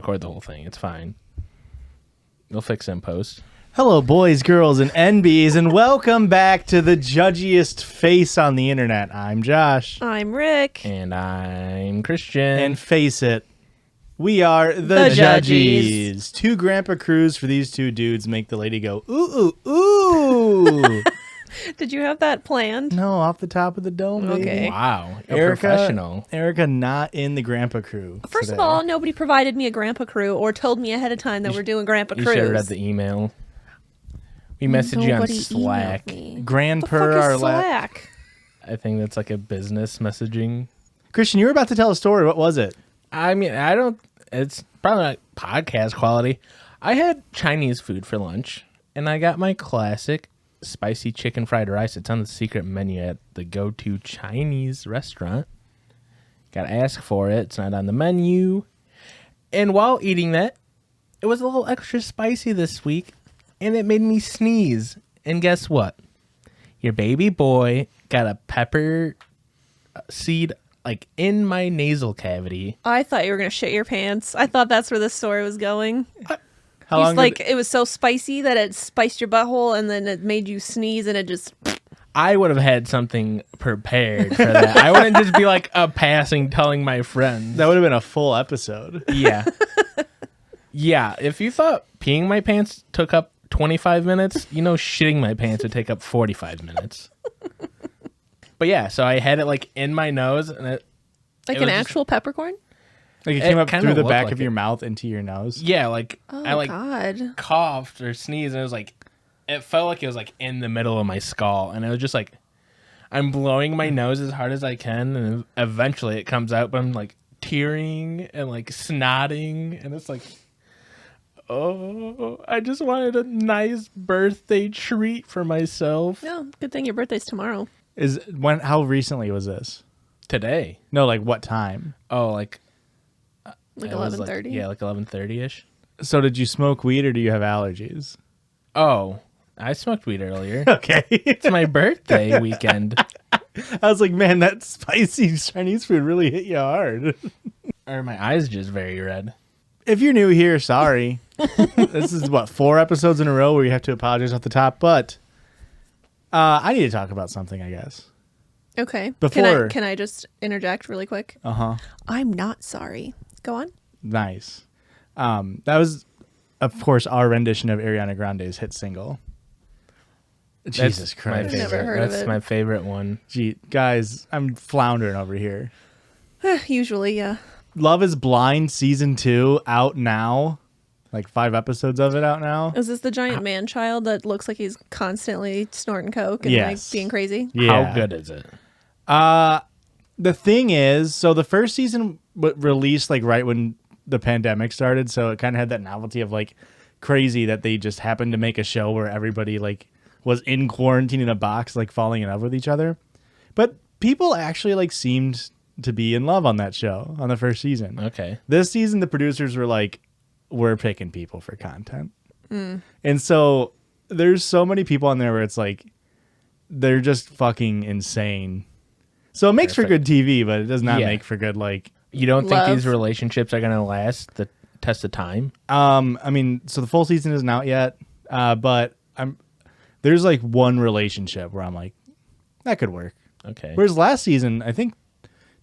record the whole thing. It's fine. We'll fix it in post. Hello, boys, girls, and NBs, and welcome back to the judgiest face on the internet. I'm Josh. I'm Rick. And I'm Christian. And face it, we are the Judgies. Two grandpa crews for these two dudes make the lady go, ooh, ooh, ooh. Did you have that planned? No, off the top of the dome, baby. Okay. Wow. Professional. Erika not in the grandpa crew. First of all, nobody provided me a grandpa crew or told me ahead of time that we're doing grandpa crews. You should have read the email. We messaged you on Slack. Grandpa Slack. I think that's like a business messaging. Christian, you were about to tell a story. What was it? I mean, it's probably not podcast quality. I had Chinese food for lunch, and I got my classic spicy chicken fried rice. It's on the secret menu at the go-to Chinese restaurant. Gotta ask for it. It's not on the menu. And while eating that, it was a little extra spicy this week, and it made me sneeze. And guess what? Your baby boy got a pepper seed like in my nasal cavity. I thought you were going to shit your pants. I thought that's where this story was going. How long it was so spicy that it spiced your butthole and then it made you sneeze and it just... I would have had something prepared for that. I wouldn't just be like a passing telling my friends. That would have been a full episode. Yeah. Yeah, if you thought peeing my pants took up 25 minutes, you know shitting my pants would take up 45 minutes. But yeah, so I had it like in my nose. And like it an actual peppercorn? Like it came up through the back like of your mouth into your nose? Yeah, like I God. coughed or sneezed and it was like, it felt like it was like in the middle of my skull. And it was just like, I'm blowing my nose as hard as I can. And eventually it comes out, but I'm like tearing and like snotting. And it's like... Oh, I just wanted a nice birthday treat for myself. No, good thing your birthday's tomorrow. How recently was this? Today. No, like what time? Oh, like 11:30? Yeah, like 11:30ish. So did you smoke weed or do you have allergies? Oh, I smoked weed earlier. Okay. It's my birthday weekend. I was like, man, that spicy Chinese food really hit you hard. Or my eyes just very red. If you're new here, sorry. This is, 4 episodes in a row where you have to apologize off the top. But I need to talk about something, I guess. Okay. Before... Can I just interject really quick? Uh-huh. I'm not sorry. Go on. Nice. That was, of course, our rendition of Ariana Grande's hit single. Jesus Christ. I've never heard of it. That's my favorite one. Gee, guys, I'm floundering over here. Usually, yeah. Love is Blind Season 2 out now. Like 5 episodes of it out now. Is this the giant man-child that looks like he's constantly snorting coke and like being crazy? Yeah. How good is it? The thing is, so the first season released like right when the pandemic started, so it kind of had that novelty of like crazy that they just happened to make a show where everybody like was in quarantine in a box like falling in love with each other. But people actually like seemed to be in love on that show on the first season. Okay. This season, the producers were like, we're picking people for content. And so there's so many people on there where it's like, they're just fucking insane. So it makes for good TV, but it does not make for good, like... You don't love. think these relationships are going to last the test of time? I mean, so the full season isn't out yet, but there's like one relationship where I'm like, that could work. Okay. Whereas last season, I think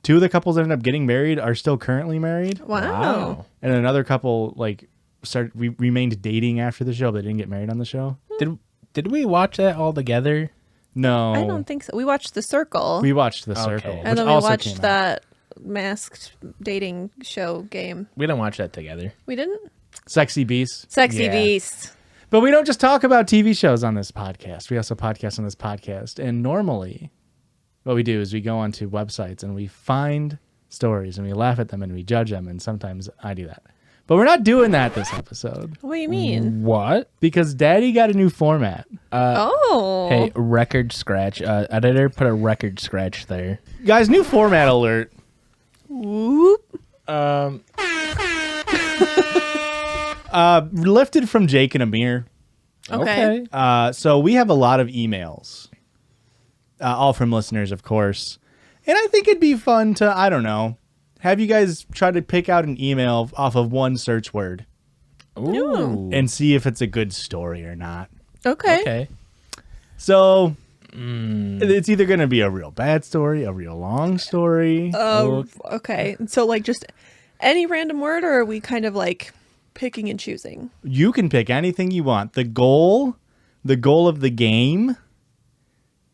2 of the couples that ended up getting married are still currently married. Wow. And another couple like remained dating after the show, but they didn't get married on the show. Did we watch that all together? No. I don't think so. We watched The Circle. We watched The Circle. Okay. and then we also watched came out. that masked dating show game. We didn't watch that together. We didn't? Sexy Beast. Sexy Yeah. Beast. But we don't just talk about TV shows on this podcast. We also podcast on this podcast. And normally what we do is we go onto websites and we find stories and we laugh at them and we judge them. And sometimes I do that. But we're not doing that this episode What do you mean? What? because Daddy got a new format. Hey, record scratch. Editor, put a record scratch there. Guys, new format alert. Whoop. Lifted from Jake and Amir. Okay. So we have a lot of emails, all from listeners, of course. And I think it'd be fun to, I don't know, have you guys try to pick out an email off of one search word Ooh. and see if it's a good story or not. Okay. Okay. So it's either going to be a real bad story, a real long story. Okay. So like just any random word, or are we kind of like picking and choosing? You can pick anything you want. The goal of the game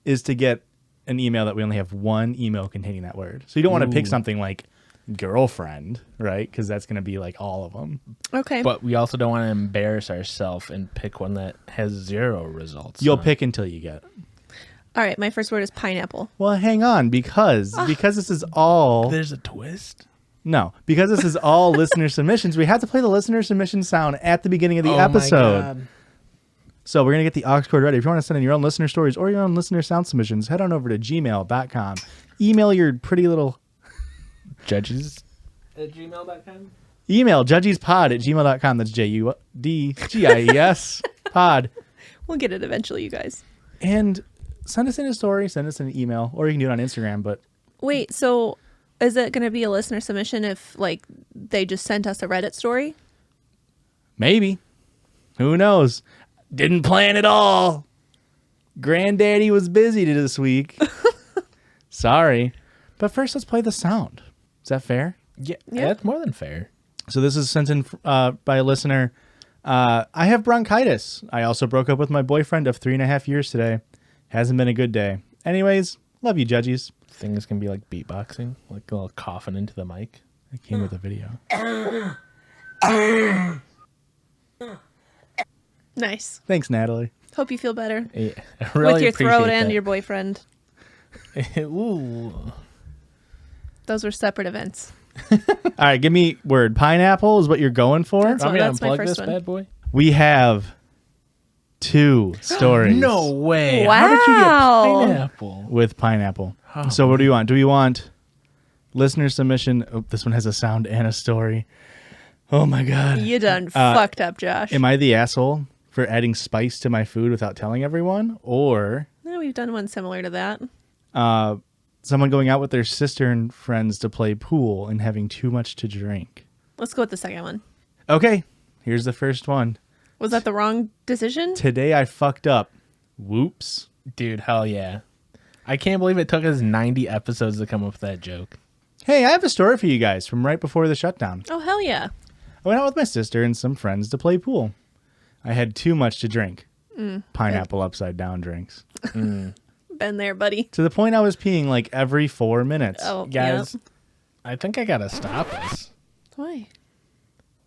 is to get an email that we only have one email containing that word. So you don't want to pick something like girlfriend, right? Because that's going to be like all of them. Okay. But we also don't want to embarrass ourselves and pick one that has 0 results. You'll pick until you get it. All right. My first word is pineapple. Well, hang on, because this is all There's a twist. no, because this is all listener submissions. We have to play the listener submission sound at the beginning of the Oh episode. my God. So we're gonna get the aux cord ready. If you want to send in your own listener stories or your own listener sound submissions, head on over to gmail.com. Email your pretty little Judgies at gmail.com. email judgiespod@gmail.com. That's JUDGIES pod. We'll get it eventually, you guys. And send us in a story, send us an email, or you can do it on Instagram. But Wait, so is it going to be a listener submission if like they just sent us a Reddit story? maybe, who knows? Didn't plan it all. Granddaddy was busy this week. Sorry. But first, let's play the sound. Is that fair? Yeah, Yeah. that's more than fair. So this is sent in by a listener. I have bronchitis. I also broke up with my boyfriend of 3.5 years today. Hasn't been a good day. Anyways, love you, Judgies. Things can be like beatboxing, like a little coughing into the mic. It came with a video. Nice. Thanks, Natalie. Hope you feel better Yeah, I really with your throat appreciate and that. your boyfriend. Ooh. Those were separate events. All right, give me word. Pineapple is what you're going for? That's Want me to that's my unplug first this one. bad boy? We have 2 stories. No way. Wow. How did you get pineapple? With pineapple. Oh, So what do you want? Do we want listener submission? Oh, this one has a sound and a story. Oh my God. You done fucked up, Josh. Am I the asshole for adding spice to my food without telling everyone? Or No, we've done one similar to that. someone going out with their sister and friends to play pool and having too much to drink? Let's go with the second one. Okay, here's the first one. Was that the wrong decision? Today I fucked up. Whoops. dude, hell yeah. I can't believe it took us 90 episodes to come up with that joke. Hey, I have a story for you guys from right before the shutdown. Oh, hell yeah. I went out with my sister and some friends to play pool. I had too much to drink. Pineapple upside down drinks. Been there, buddy. To the point I was peeing like every 4 minutes. Oh, Guys, yep. I think I gotta stop us. Why?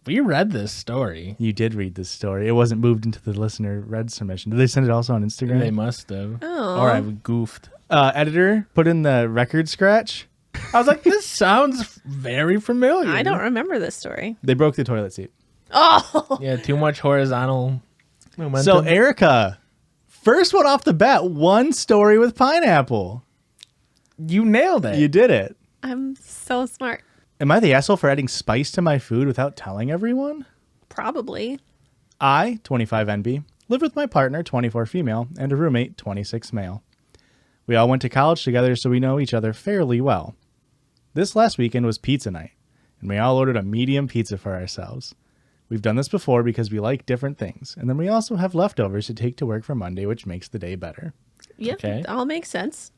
We read this story. You did read this story. It wasn't moved into the listener read submission. Did they send it also on Instagram? They must have. Oh. Or I goofed. Editor, put in the record scratch. I was like, this sounds very familiar. I don't remember this story. They broke the toilet seat. Oh, Yeah, too much horizontal momentum. So, Erika, first one off the bat, one story with pineapple. you nailed it. You did it. I'm so smart. Am I the asshole for adding spice to my food without telling everyone? Probably. I, 25 NB, live with my partner, 24 female, and a roommate, 26 male. We all went to college together, so we know each other fairly well. This last weekend was pizza night, and we all ordered a medium pizza for ourselves. We've done this before because we like different things, and then we also have leftovers to take to work for Monday, which makes the day better. Yep. Okay. It all makes sense.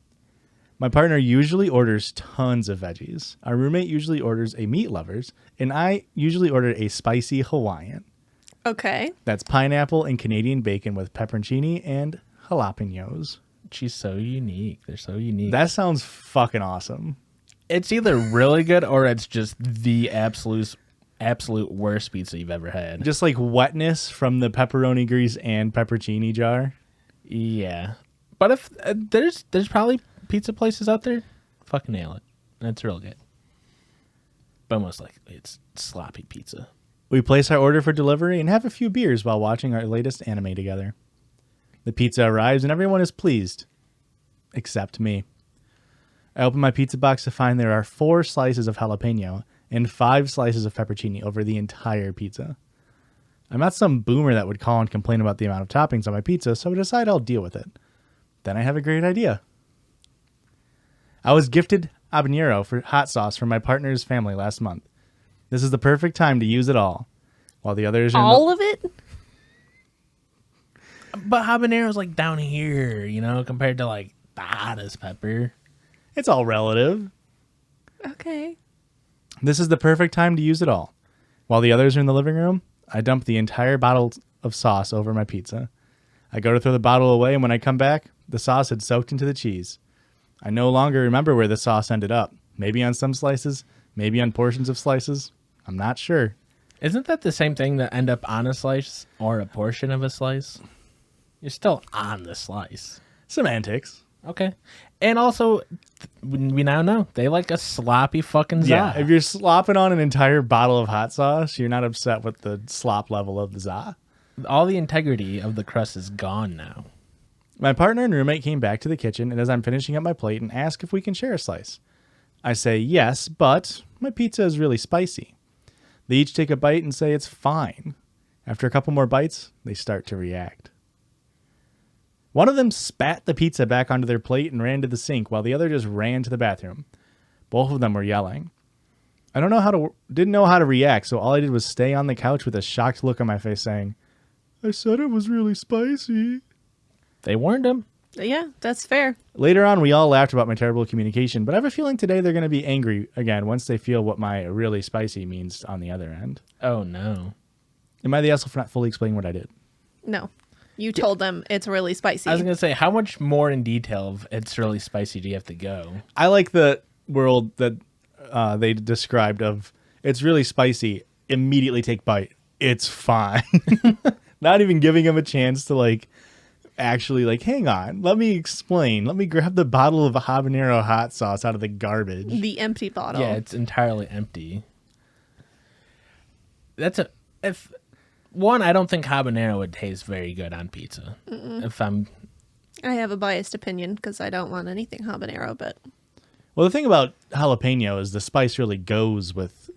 My partner usually orders tons of veggies. Our roommate usually orders a meat lovers, and I usually order a spicy Hawaiian. Okay. That's pineapple and Canadian bacon with pepperoncini and jalapenos. She's so unique. They're so unique. That sounds fucking awesome. It's either really good or it's just the absolute worst pizza you've ever had. Just like wetness from the pepperoni grease and pepperoncini jar. Yeah. But if there's probably pizza places out there, fucking nail it. That's real good. But most likely it's sloppy pizza. We place our order for delivery and have a few beers while watching our latest anime together. The pizza arrives and everyone is pleased. Except me. I open my pizza box to find there are 4 slices of jalapeno and 5 slices of pepperoni over the entire pizza. I'm not some boomer that would call and complain about the amount of toppings on my pizza, so I decide I'll deal with it. Then I have a great idea. I was gifted habanero for hot sauce from my partner's family last month. This is the perfect time to use it all. While the others are All of it? But habanero's like down here, you know, compared to like the hottest pepper. It's all relative. Okay. This is the perfect time to use it all. While the others are in the living room, I dump the entire bottle of sauce over my pizza. I go to throw the bottle away, and when I come back, the sauce had soaked into the cheese. I no longer remember where the sauce ended up. Maybe on some slices, maybe on portions of slices. I'm not sure. Isn't that the same thing that end up on a slice or a portion of a slice? You're still on the slice. Semantics. Okay. And also, we now know they like a sloppy fucking za. Yeah, if you're slopping on an entire bottle of hot sauce, you're not upset with the slop level of the za. All the integrity of the crust is gone now. My partner and roommate came back to the kitchen, and as I'm finishing up my plate, and ask if we can share a slice. I say yes, but my pizza is really spicy. They each take a bite and say it's fine. After a couple more bites, they start to react. One of them spat the pizza back onto their plate and ran to the sink, while the other just ran to the bathroom. Both of them were yelling. I didn't know how to react, so all I did was stay on the couch with a shocked look on my face, saying, "I said it was really spicy." They warned him. Yeah, that's fair. Later on, we all laughed about my terrible communication, but I have a feeling today they're going to be angry again once they feel what my really spicy means on the other end. Oh, no. Am I the asshole for not fully explaining what I did? No. You told them it's really spicy. I was going to say, how much more in detail of it's really spicy do you have to go? I like the world that they described of it's really spicy, immediately take bite. It's fine. Not even giving him a chance to actually hang on, let me explain. Let me grab the bottle of habanero hot sauce out of the garbage. The empty bottle. Yeah, it's entirely empty. I don't think habanero would taste very good on pizza. I have a biased opinion because I don't want anything habanero, but Well, the thing about jalapeno is the spice really goes with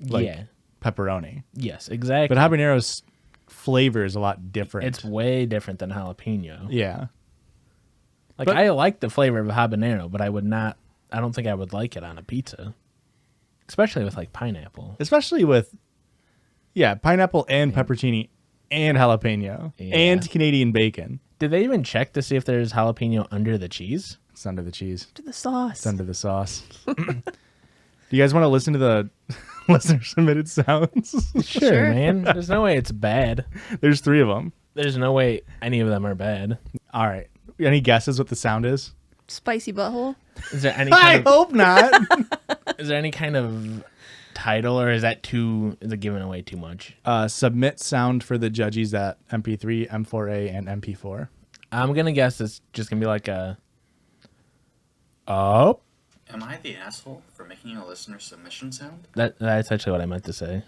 pepperoni. Yes, exactly. But habanero's flavor is a lot different. It's way different than jalapeno. Yeah. I like the flavor of habanero, but I don't think I would like it on a pizza. Especially with pineapple. Especially with pineapple and pepperoni and jalapeno and Canadian bacon. Did they even check to see if there's jalapeno under the cheese? It's under the cheese. to the sauce. It's under the sauce. Do you guys want to listen to the listener submitted sounds? Sure, man. There's no way it's bad. There's 3 of them. There's no way any of them are bad. All right. Any guesses what the sound is? Spicy butthole. Is there any I hope not. is there any kind of title, or is it giving away too much? Submit sound for the Judgies at MP3, M4A, and MP4. I'm gonna guess it's just gonna be like a. Oh. Am I the asshole for making a listener submission sound? That's actually what I meant to say.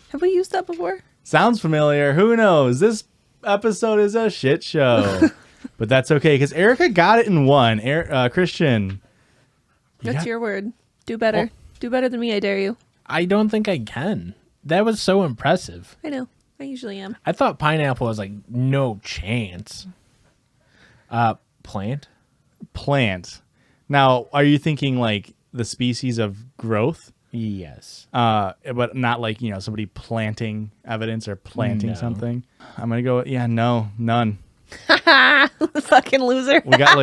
Have we used that before? Sounds familiar. Who knows? This episode is a shit show. But that's okay, because Erika got it in one. Christian. That's your word. Do better. Do better than me, I dare you. I don't think I can. That was so impressive. I know. I usually am. I thought pineapple was no chance. Plant. Now, are you thinking the species of growth? Yes. But not somebody planting evidence or planting something? I'm going to go, none. Fucking loser. We got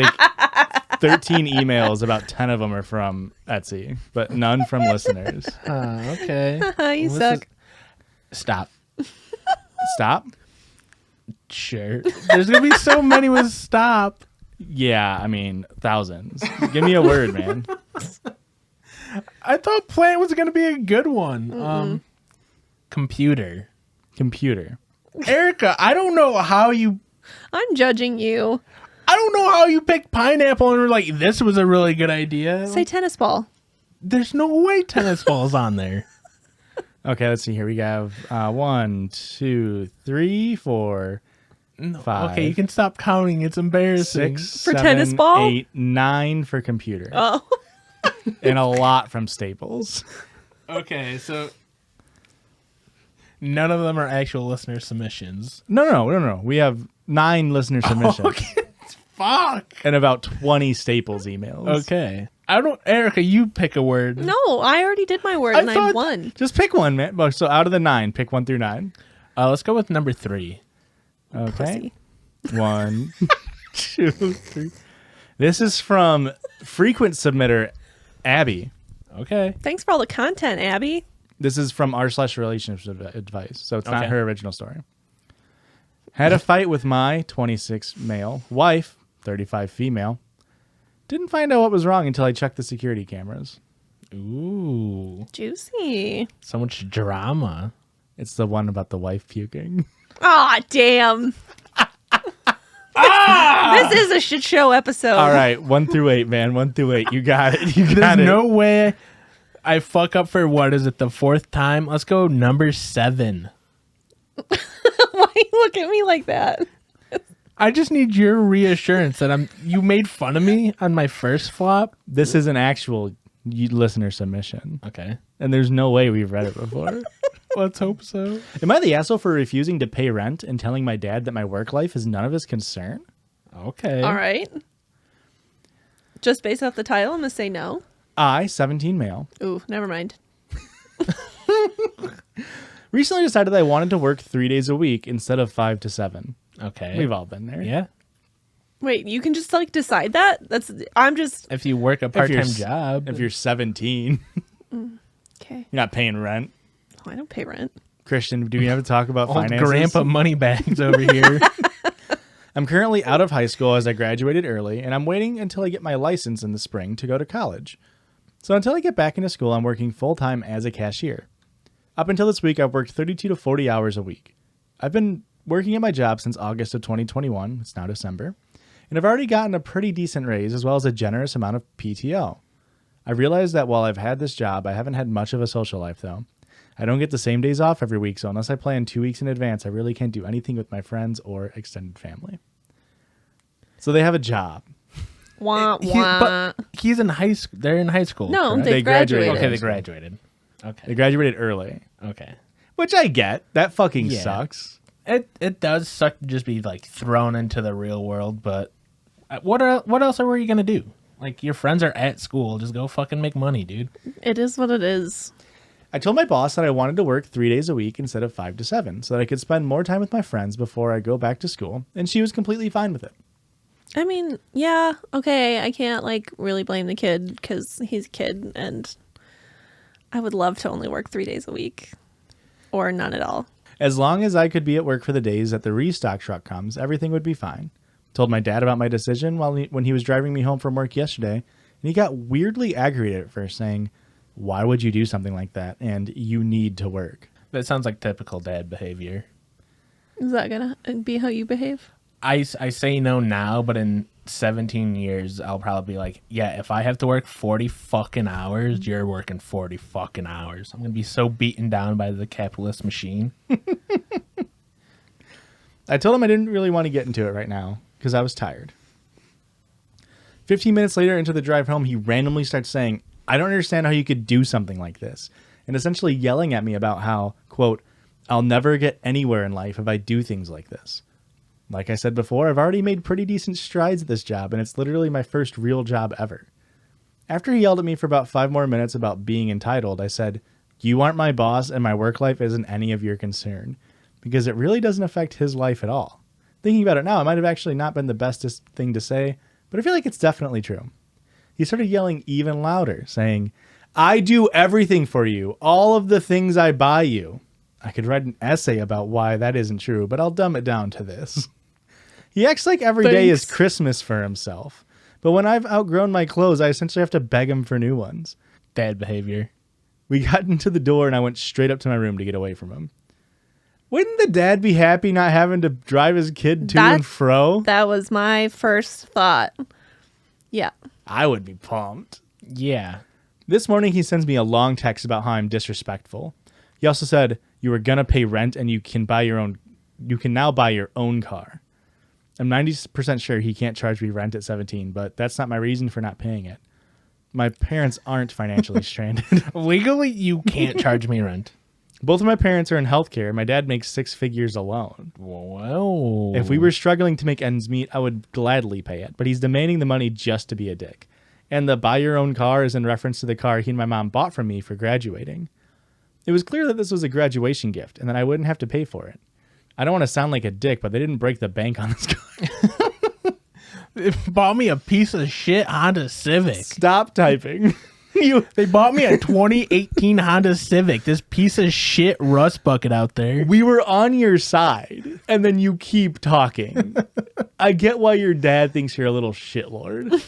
13 emails, about 10 of them are from Etsy, but none from listeners. Okay. You suck. Stop. Stop? Sure. There's going to be so many with stop. Yeah, I mean, thousands. Give me a word, man. I thought plant was going to be a good one. Computer. Erika, I don't know how you... I'm judging you. I don't know how you picked pineapple and were like, this was a really good idea. Say tennis ball. There's no way tennis ball's on there. Okay, let's see here. We have 1, 2, 3, 4, 5. Okay, you can stop counting. It's embarrassing. 6 For 7, tennis ball? 8, 9 for computer. Oh. And a lot from Staples. Okay, so none of them are actual listener submissions. No. We have 9 listener submissions. Okay. Fuck. And about 20 Staples emails. Okay. I don't. Erica, you pick a word. No, I already did my word and I thought- won. Just pick one, man. So out of the 9, pick 1 through 9. Let's go with number 3. Okay. Pussy. 1, 2, 3. This is from frequent submitter Abby. Okay. Thanks for all the content, Abby. This is from r/relationships advice, so it's not Okay. her original story. Had a fight with my 26 male wife, 35 female. Didn't find out what was wrong until I checked the security cameras. Ooh. Juicy. So much drama. It's the one about the wife puking. Aw, damn. This is a shit show episode. All right, 1 through 8, man. 1 through 8. You got it. You got There's it. no way I fuck up for what is it, the 4th time? Let's go number 7. Why you look at me like that? I just need your reassurance that you made fun of me on my first flop. This is an actual listener submission, Okay. and there's no way we've read it before. Let's hope so. Am I the asshole for refusing to pay rent and telling my dad that my work life is none of his concern? Okay. All right. Just based off the title, I'm going to say no. I, 17 male, Ooh, never mind. recently decided I wanted to work 3 days a week instead of 5 to 7. Okay. We've all been there. Yeah. Wait, you can just like decide that? I'm just If you work a If you're part-time s- job. If you're 17, okay. you're not paying rent. Oh, I don't pay rent. Christian, do we have to talk about Old finances? grandpa money bags over here. I'm currently out of high school as I graduated early, and I'm waiting until I get my license in the spring to go to college. So until I get back into school, I'm working full-time as a cashier. Up until this week, I've worked 32 to 40 hours a week. I've been working at my job since August of 2021. It's now December. And I've already gotten a pretty decent raise as well as a generous amount of PTO. I realized that while I've had this job, I haven't had much of a social life, though. I don't get the same days off every week, so unless I plan 2 weeks in advance, I really can't do anything with my friends or extended family. So they have a job. Wah, He- wah. but he's in high school. They're in high school. No, correct? they graduated. Okay, they graduated. Okay. They graduated early, Okay. which I get. That fucking Yeah. sucks. It does suck to just be like thrown into the real world, but what else are you gonna do? Like your friends are at school, just go fucking make money, dude. It is what it is. I told my boss that I wanted to work 3 days a week instead of 5 to 7 so that I could spend more time with my friends before I go back to school, and she was completely fine with it. I mean, yeah, okay. I can't like really blame the kid because he's a kid, and I would love to only work 3 days a week or none at all. As long as I could be at work for the days that the restock truck comes, everything would be fine. Told my dad about my decision when he was driving me home from work yesterday, and he got weirdly aggravated at first, saying, "Why would you do something like that? And you need to work." That sounds like typical dad behavior. Is that gonna be how you behave? I say no now, but in 17 years, I'll probably be like, yeah, if I have to work 40 fucking hours, you're working 40 fucking hours. I'm going to be so beaten down by the capitalist machine. I told him I didn't really want to get into it right now because I was tired. 15 minutes later into the drive home, he randomly starts saying, "I don't understand how you could do something like this," and essentially yelling at me about how, quote, "I'll never get anywhere in life if I do things like this." Like I said before, I've already made pretty decent strides at this job, and it's literally my first real job ever. After he yelled at me for about 5 more minutes about being entitled, I said, "You aren't my boss, and my work life isn't any of your concern," because it really doesn't affect his life at all. Thinking about it now, it might have actually not been the bestest thing to say, but I feel like it's definitely true. He started yelling even louder, saying, "I do everything for you, all of the things I buy you." I could write an essay about why that isn't true, but I'll dumb it down to this. He acts like every day is Thanks. Christmas for himself. But when I've outgrown my clothes, I essentially have to beg him for new ones. Dad behavior. We got into the door and I went straight up to my room to get away from him. Wouldn't the dad be happy not having to drive his kid to and fro? That was my first thought. Yeah. I would be pumped. Yeah. This morning he sends me a long text about how I'm disrespectful. He also said, "You were gonna pay rent and you can now buy your own car." I'm 90% sure he can't charge me rent at 17, but that's not my reason for not paying it. My parents aren't financially stranded. Legally, you can't charge me rent. Both of my parents are in healthcare. My dad makes 6 figures alone. Whoa. If we were struggling to make ends meet, I would gladly pay it, but he's demanding the money just to be a dick. And the buy your own car is in reference to the car he and my mom bought from me for graduating. It was clear that this was a graduation gift and that I wouldn't have to pay for it. I don't want to sound like a dick, but they didn't break the bank on this car. They bought me a piece of shit Honda Civic. Stop typing. They bought me a 2018 Honda Civic. This piece of shit rust bucket out there. We were on your side, and then you keep talking. I get why your dad thinks you're a little shitlord.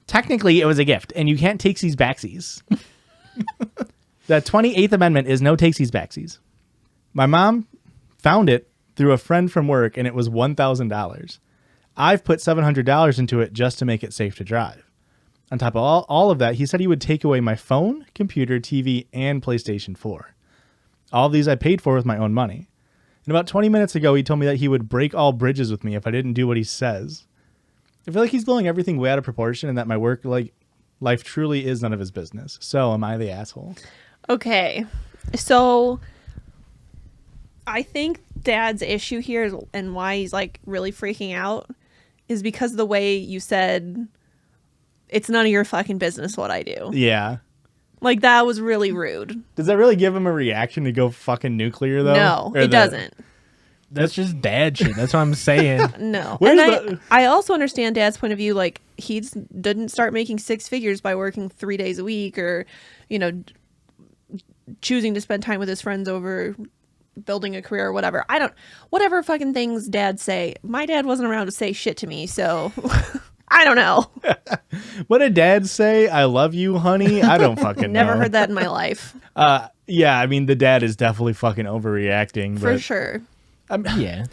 Technically, it was a gift, and you can't takesies backsies. The 28th Amendment is no takesies backsies. My mom found it through a friend from work, and it was $1,000. I've put $700 into it just to make it safe to drive. On top of all of that, he said he would take away my phone, computer, TV, and PlayStation 4. All of these I paid for with my own money. And about 20 minutes ago, he told me that he would break all bridges with me if I didn't do what he says. I feel like he's blowing everything way out of proportion and that my work life truly is none of his business. So am I the asshole? Okay. So I think Dad's issue here is, and why he's like really freaking out is because of the way you said it's none of your fucking business what I do. Yeah. Like, that was really rude. Does that really give him a reaction to go fucking nuclear, though? No, it doesn't. That's just dad shit. That's what I'm saying. No. Where's And I also understand Dad's point of view. Like, he didn't start making six figures by working 3 days a week or, you know, choosing to spend time with his friends over building a career or whatever. Whatever fucking things dads say. My dad wasn't around to say shit to me, so I don't know. What did dad say? I love you, honey? I don't fucking know. Never heard that in my life. Yeah, I mean, the dad is definitely fucking overreacting. For but sure. Yeah.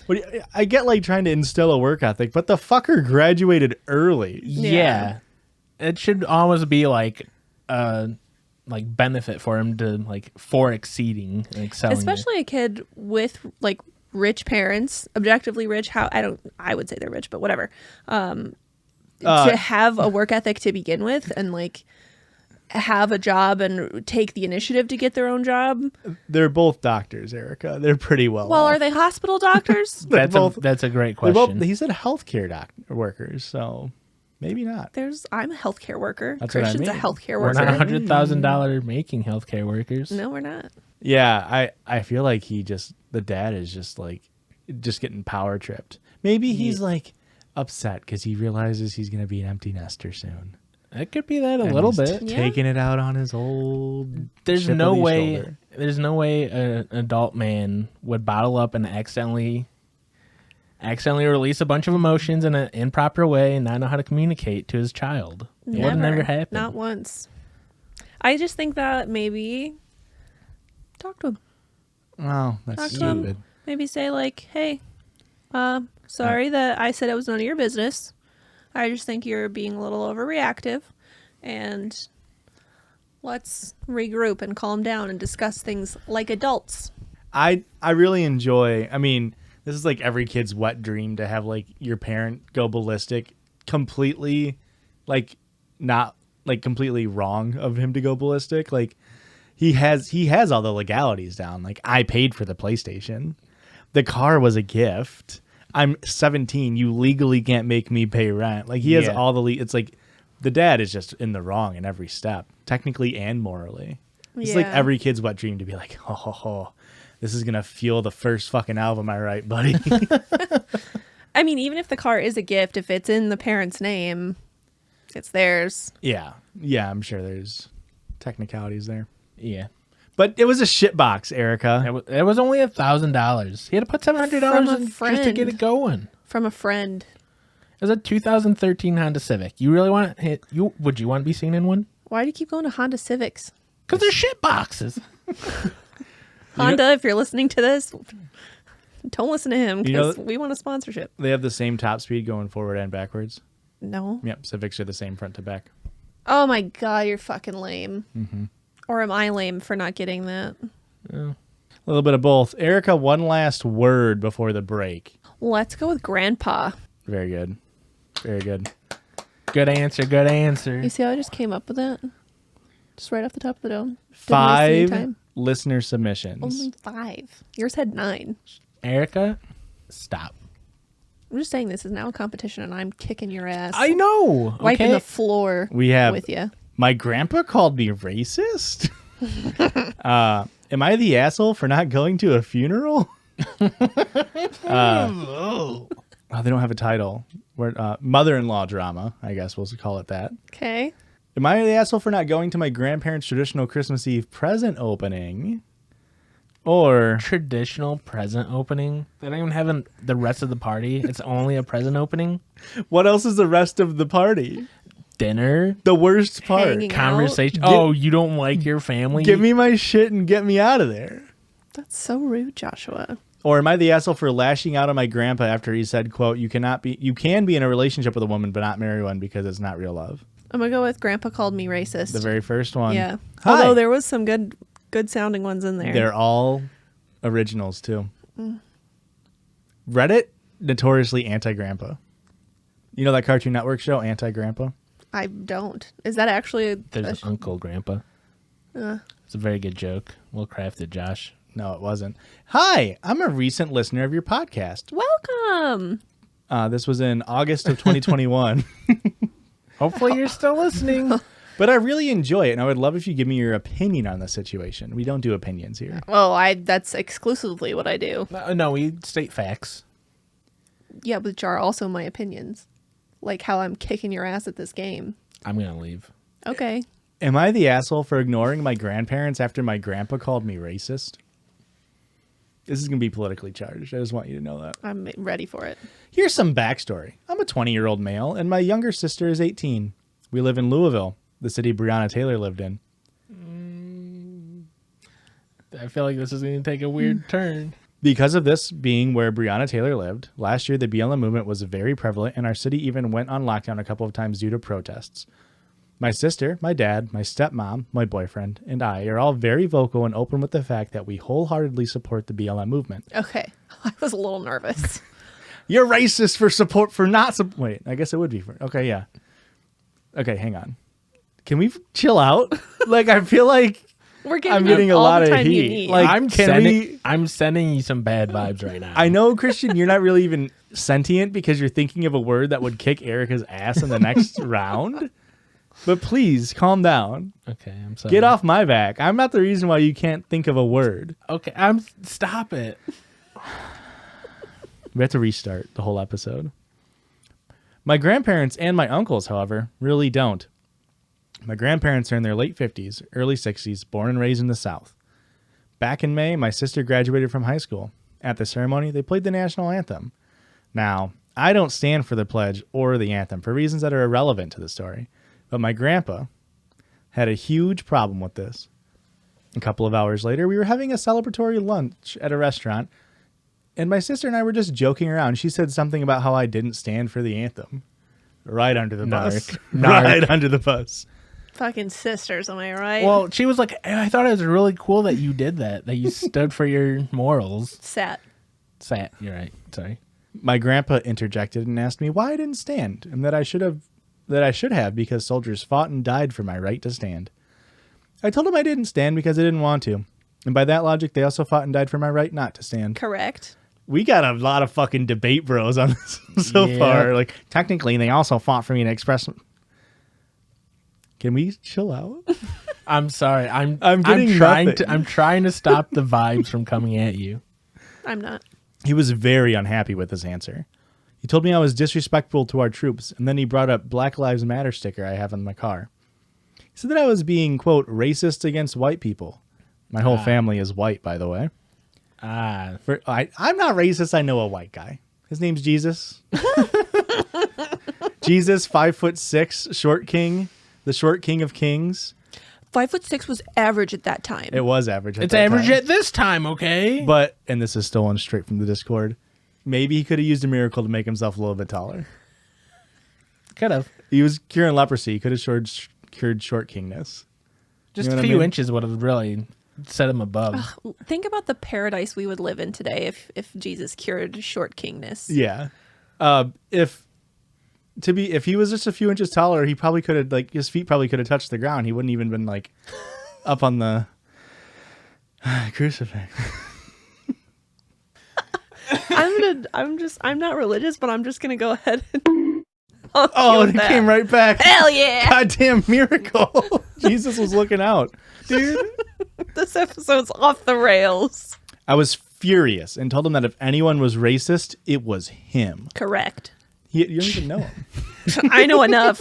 I get like trying to instill a work ethic, but the fucker graduated early. Yeah. It should almost be like benefit for him to for exceeding and excelling. Especially a kid with like rich parents, objectively rich. I would say they're rich, but whatever. To have a work ethic to begin with and like have a job and take the initiative to get their own job. They're both doctors, Erika. They're pretty well Well, off. are they hospital doctors? That's a great question. He said healthcare workers, so maybe not. I'm a healthcare worker. That's what I Christian's mean. a healthcare We're worker. not $100,000 making healthcare workers. No, we're not. Yeah, I feel like the dad is just getting power tripped. Maybe he's upset because he realizes he's going to be an empty nester soon. It could be that a And little he's bit. taking it out on his old. There's no way. Shoulder. There's no way an adult man would bottle up and accidentally release a bunch of emotions in an improper way and not know how to communicate to his child. It would never happen. Not once. I just think that maybe talk to him. Oh, that's Talk to him. stupid. Maybe say like, "Hey, sorry that I said it was none of your business. I just think you're being a little overreactive, and let's regroup and calm down and discuss things like adults." I really enjoy. I mean, this is like every kid's wet dream to have your parent go ballistic, completely, not completely wrong of him to go ballistic. He has all the legalities down. I paid for the PlayStation. The car was a gift. I'm 17. You legally can't make me pay rent. He has all the it's the dad is just in the wrong in every step, technically and morally. It's like every kid's wet dream to be like, ho, this is gonna fuel the first fucking album I write, buddy. I mean, even if the car is a gift, if it's in the parent's name, it's theirs. Yeah, I'm sure there's technicalities there. Yeah. But it was a shit box, Erika. It was only $1,000. He had to put $700 in just to get it going. From a friend. It was a 2013 Honda Civic. You really want to would you want to be seen in one? Why do you keep going to Honda Civics? Because they're shit boxes. Honda, if you're listening to this, don't listen to him because You know- we want a sponsorship. They have the same top speed going forward and backwards. No. Yep, Civics are the same front to back. Oh my God, you're fucking lame. Mm-hmm. Or am I lame for not getting that? A little bit of both. Erika, one last word before the break. Let's go with Grandpa. Very good. Very good. Good answer. Good answer. You see how I just came up with that? Just right off the top of the dome. Didn't waste any 5 time. listener submissions. Only 5. Yours had 9. Erika, stop. I'm just saying this is now a competition, and I'm kicking your ass. I know. Wiping okay? the floor We have with you. my grandpa called me racist. Am I the asshole for not going to a funeral? Oh, they don't have a title. Mother-in-law drama, I guess we'll call it that. Okay. Am I the asshole for not going to my grandparents' traditional Christmas Eve present opening? Or Traditional present opening. They don't even have the rest of the party. It's only a present opening. what else is the rest of the party? Dinner. The worst part. Hanging out. Conversation. Oh, you don't like your family? Give me my shit and get me out of there. That's so rude, Joshua. Or am I the asshole for lashing out on my grandpa after he said, quote, you can be in a relationship with a woman but not marry one because it's not real love? I'm gonna go with Grandpa called me racist. The very first one. Yeah. Hi. Although there was some good sounding ones in there. They're all originals too. Reddit, notoriously anti-grandpa. You know that Cartoon Network show, Anti-Grandpa? I don't. Is that actually There's an Uncle Grandpa. It's a very good joke. Well crafted, Josh. No, it wasn't. Hi, I'm a recent listener of your podcast. Welcome. This was in August of 2021. Hopefully you're still listening. But I really enjoy it, and I would love if you give me your opinion on the situation. We don't do opinions here. Well, that's exclusively what I do. No, we state facts. Yeah, which are also my opinions. Like how I'm kicking your ass at this game. I'm going to leave. Okay. Am I the asshole for ignoring my grandparents after my grandpa called me racist? This is going to be politically charged. I just want you to know that. I'm ready for it. Here's some backstory. I'm a 20-year-old male, and my younger sister is 18. We live in Louisville, the city Breonna Taylor lived in. I feel like this is going to take a weird turn. Because of this being where Breonna Taylor lived, last year the BLM movement was very prevalent, and our city even went on lockdown a couple of times due to protests. My sister, my dad, my stepmom, my boyfriend, and I are all very vocal and open with the fact that we wholeheartedly support the BLM movement. Okay. I was a little nervous. You're racist for not wait, I guess it would be for... Okay, yeah. Okay, hang on. Can we chill out? Like, I feel like We're giving I'm you getting a all lot the of time you heat. need. Like, I'm sending you some bad vibes right now. I know, Christian, you're not really even sentient because you're thinking of a word that would kick Erica's ass in the next round. But please, calm down. Okay, I'm sorry. Get off my back. I'm not the reason why you can't think of a word. Okay, stop it. We have to restart the whole episode. My grandparents and my uncles, however, really don't. My grandparents are in their late 50s, early 60s, born and raised in the South. Back in May, my sister graduated from high school. At the ceremony, they played the national anthem. Now, I don't stand for the pledge or the anthem for reasons that are irrelevant to the story. But my grandpa had a huge problem with this. A couple of hours later, we were having a celebratory lunch at a restaurant, and my sister and I were just joking around. She said something about how I didn't stand for the anthem. Right under the bus. Narc. Right under the bus. Fucking sisters, am I right? Well, she was like, I thought it was really cool that you did that you stood for your morals. Sat. You're right. Sorry. My grandpa interjected and asked me why I didn't stand, and that I should have because soldiers fought and died for my right to stand. I told him I didn't stand because I didn't want to. And by that logic, they also fought and died for my right not to stand. Correct. We got a lot of fucking debate bros on this so far. Like, technically, they also fought for me to express... Can we chill out? I'm sorry. I'm getting trying nothing. I'm trying to stop the vibes from coming at you. I'm not. He was very unhappy with his answer. He told me I was disrespectful to our troops, and then he brought up Black Lives Matter sticker I have in my car. He said that I was being, quote, racist against white people. My whole family is white, by the way. I'm not racist. I know a white guy. His name's Jesus. Jesus, 5'6", short king, the short king of kings. 5'6" was average at that time. It was average. It's average at this time, okay? But, and this is stolen straight from the Discord, maybe he could have used a miracle to make himself a little bit taller. Could have. He was curing leprosy. He could have cured short kingness. Just You know a what I few mean? inches would have really set him above. Think about the paradise we would live in today if Jesus cured short kingness. Yeah. If he was just a few inches taller, he probably could have, like, his feet probably could have touched the ground. He wouldn't even been, like, up on the crucifix. I'm not religious, but I'm just gonna go ahead and Oh, it came right back. Hell yeah. Goddamn miracle. Jesus was looking out. Dude. This episode's off the rails. I was furious and told him that if anyone was racist, it was him. Correct. You don't even know him. I know enough.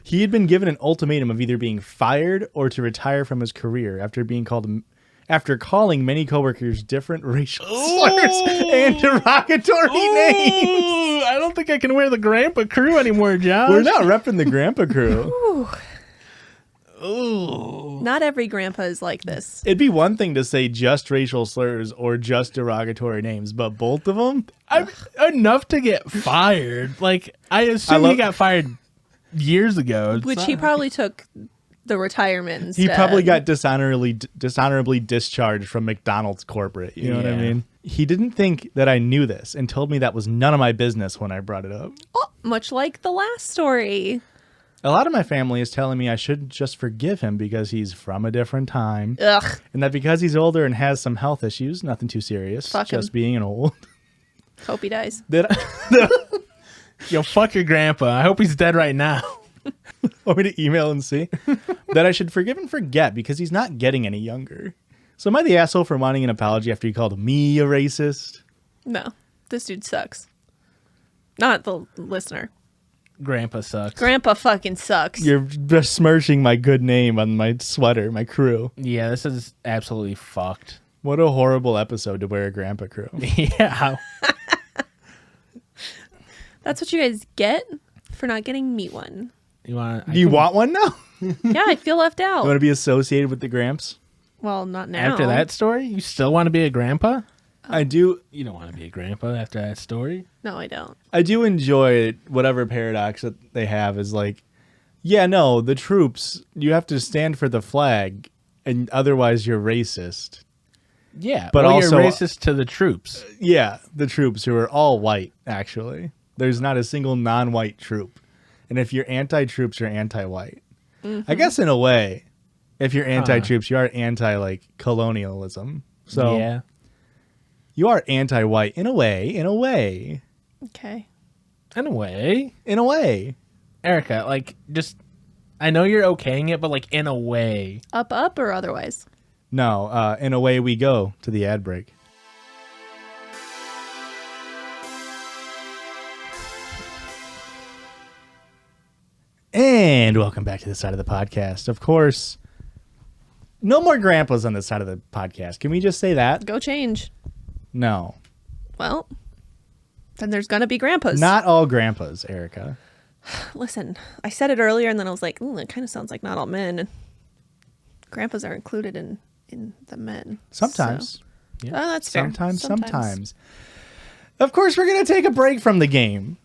He had been given an ultimatum of either being fired or to retire from his career after calling many coworkers different racial slurs and derogatory names. I don't think I can wear the grandpa crew anymore, Josh. We're not repping the grandpa crew. Ooh. Not every grandpa is like this. It'd be one thing to say just racial slurs or just derogatory names, but both of them? Enough to get fired. Like, I assume he got fired years ago. Which he probably took the retirement instead. He probably got dishonorably discharged from McDonald's corporate. You know what I mean? He didn't think that I knew this and told me that was none of my business when I brought it up. Oh, much like the last story. A lot of my family is telling me I should just forgive him because he's from a different time. Ugh. And that because he's older and has some health issues, nothing too serious. Fuck just him. being an old. Hope he dies. Yo, fuck your grandpa. I hope he's dead right now. Want me to email and see? That I should forgive and forget because he's not getting any younger. So am I the asshole for wanting an apology after he called me a racist? No. This dude sucks. Not the listener. Grandpa sucks. Grandpa fucking sucks. You're besmirching my good name on my sweater, my crew. Yeah, this is absolutely fucked. What a horrible episode to wear a grandpa crew. Yeah. That's what you guys get for not getting me one. You want? Do you want one now? Yeah, I feel left out. You want to be associated with the Gramps? Well, not now. After that story, you still want to be a grandpa? I do. You don't want to be a grandpa after that story. No, I don't. I do enjoy whatever paradox that they have is like, yeah, no, the troops, you have to stand for the flag, and otherwise you're racist. Yeah, but well, also you're racist to the troops. Yeah, the troops who are all white. Actually, there's not a single non-white troop, and if you're anti-troops, you're anti-white. Mm-hmm. I guess in a way, if you're anti-troops, you are anti like colonialism. So yeah. You are anti-white in a way, in a way. Okay. In a way. In a way. Erika, like, just, I know you're okaying it, but like, in a way. Up or otherwise? No, in a way we go to the ad break. And welcome back to the side of the podcast. Of course, no more grandpas on this side of the podcast. Can we just say that? Go change. No. Well, then there's gonna be grandpas. Not all grandpas, Erika. Listen, I said it earlier, and then I was like, it kind of sounds like not all men. Grandpas are included in the men. Sometimes. So. Yeah. Oh, that's fair. Sometimes. Of course, we're going to take a break from the game.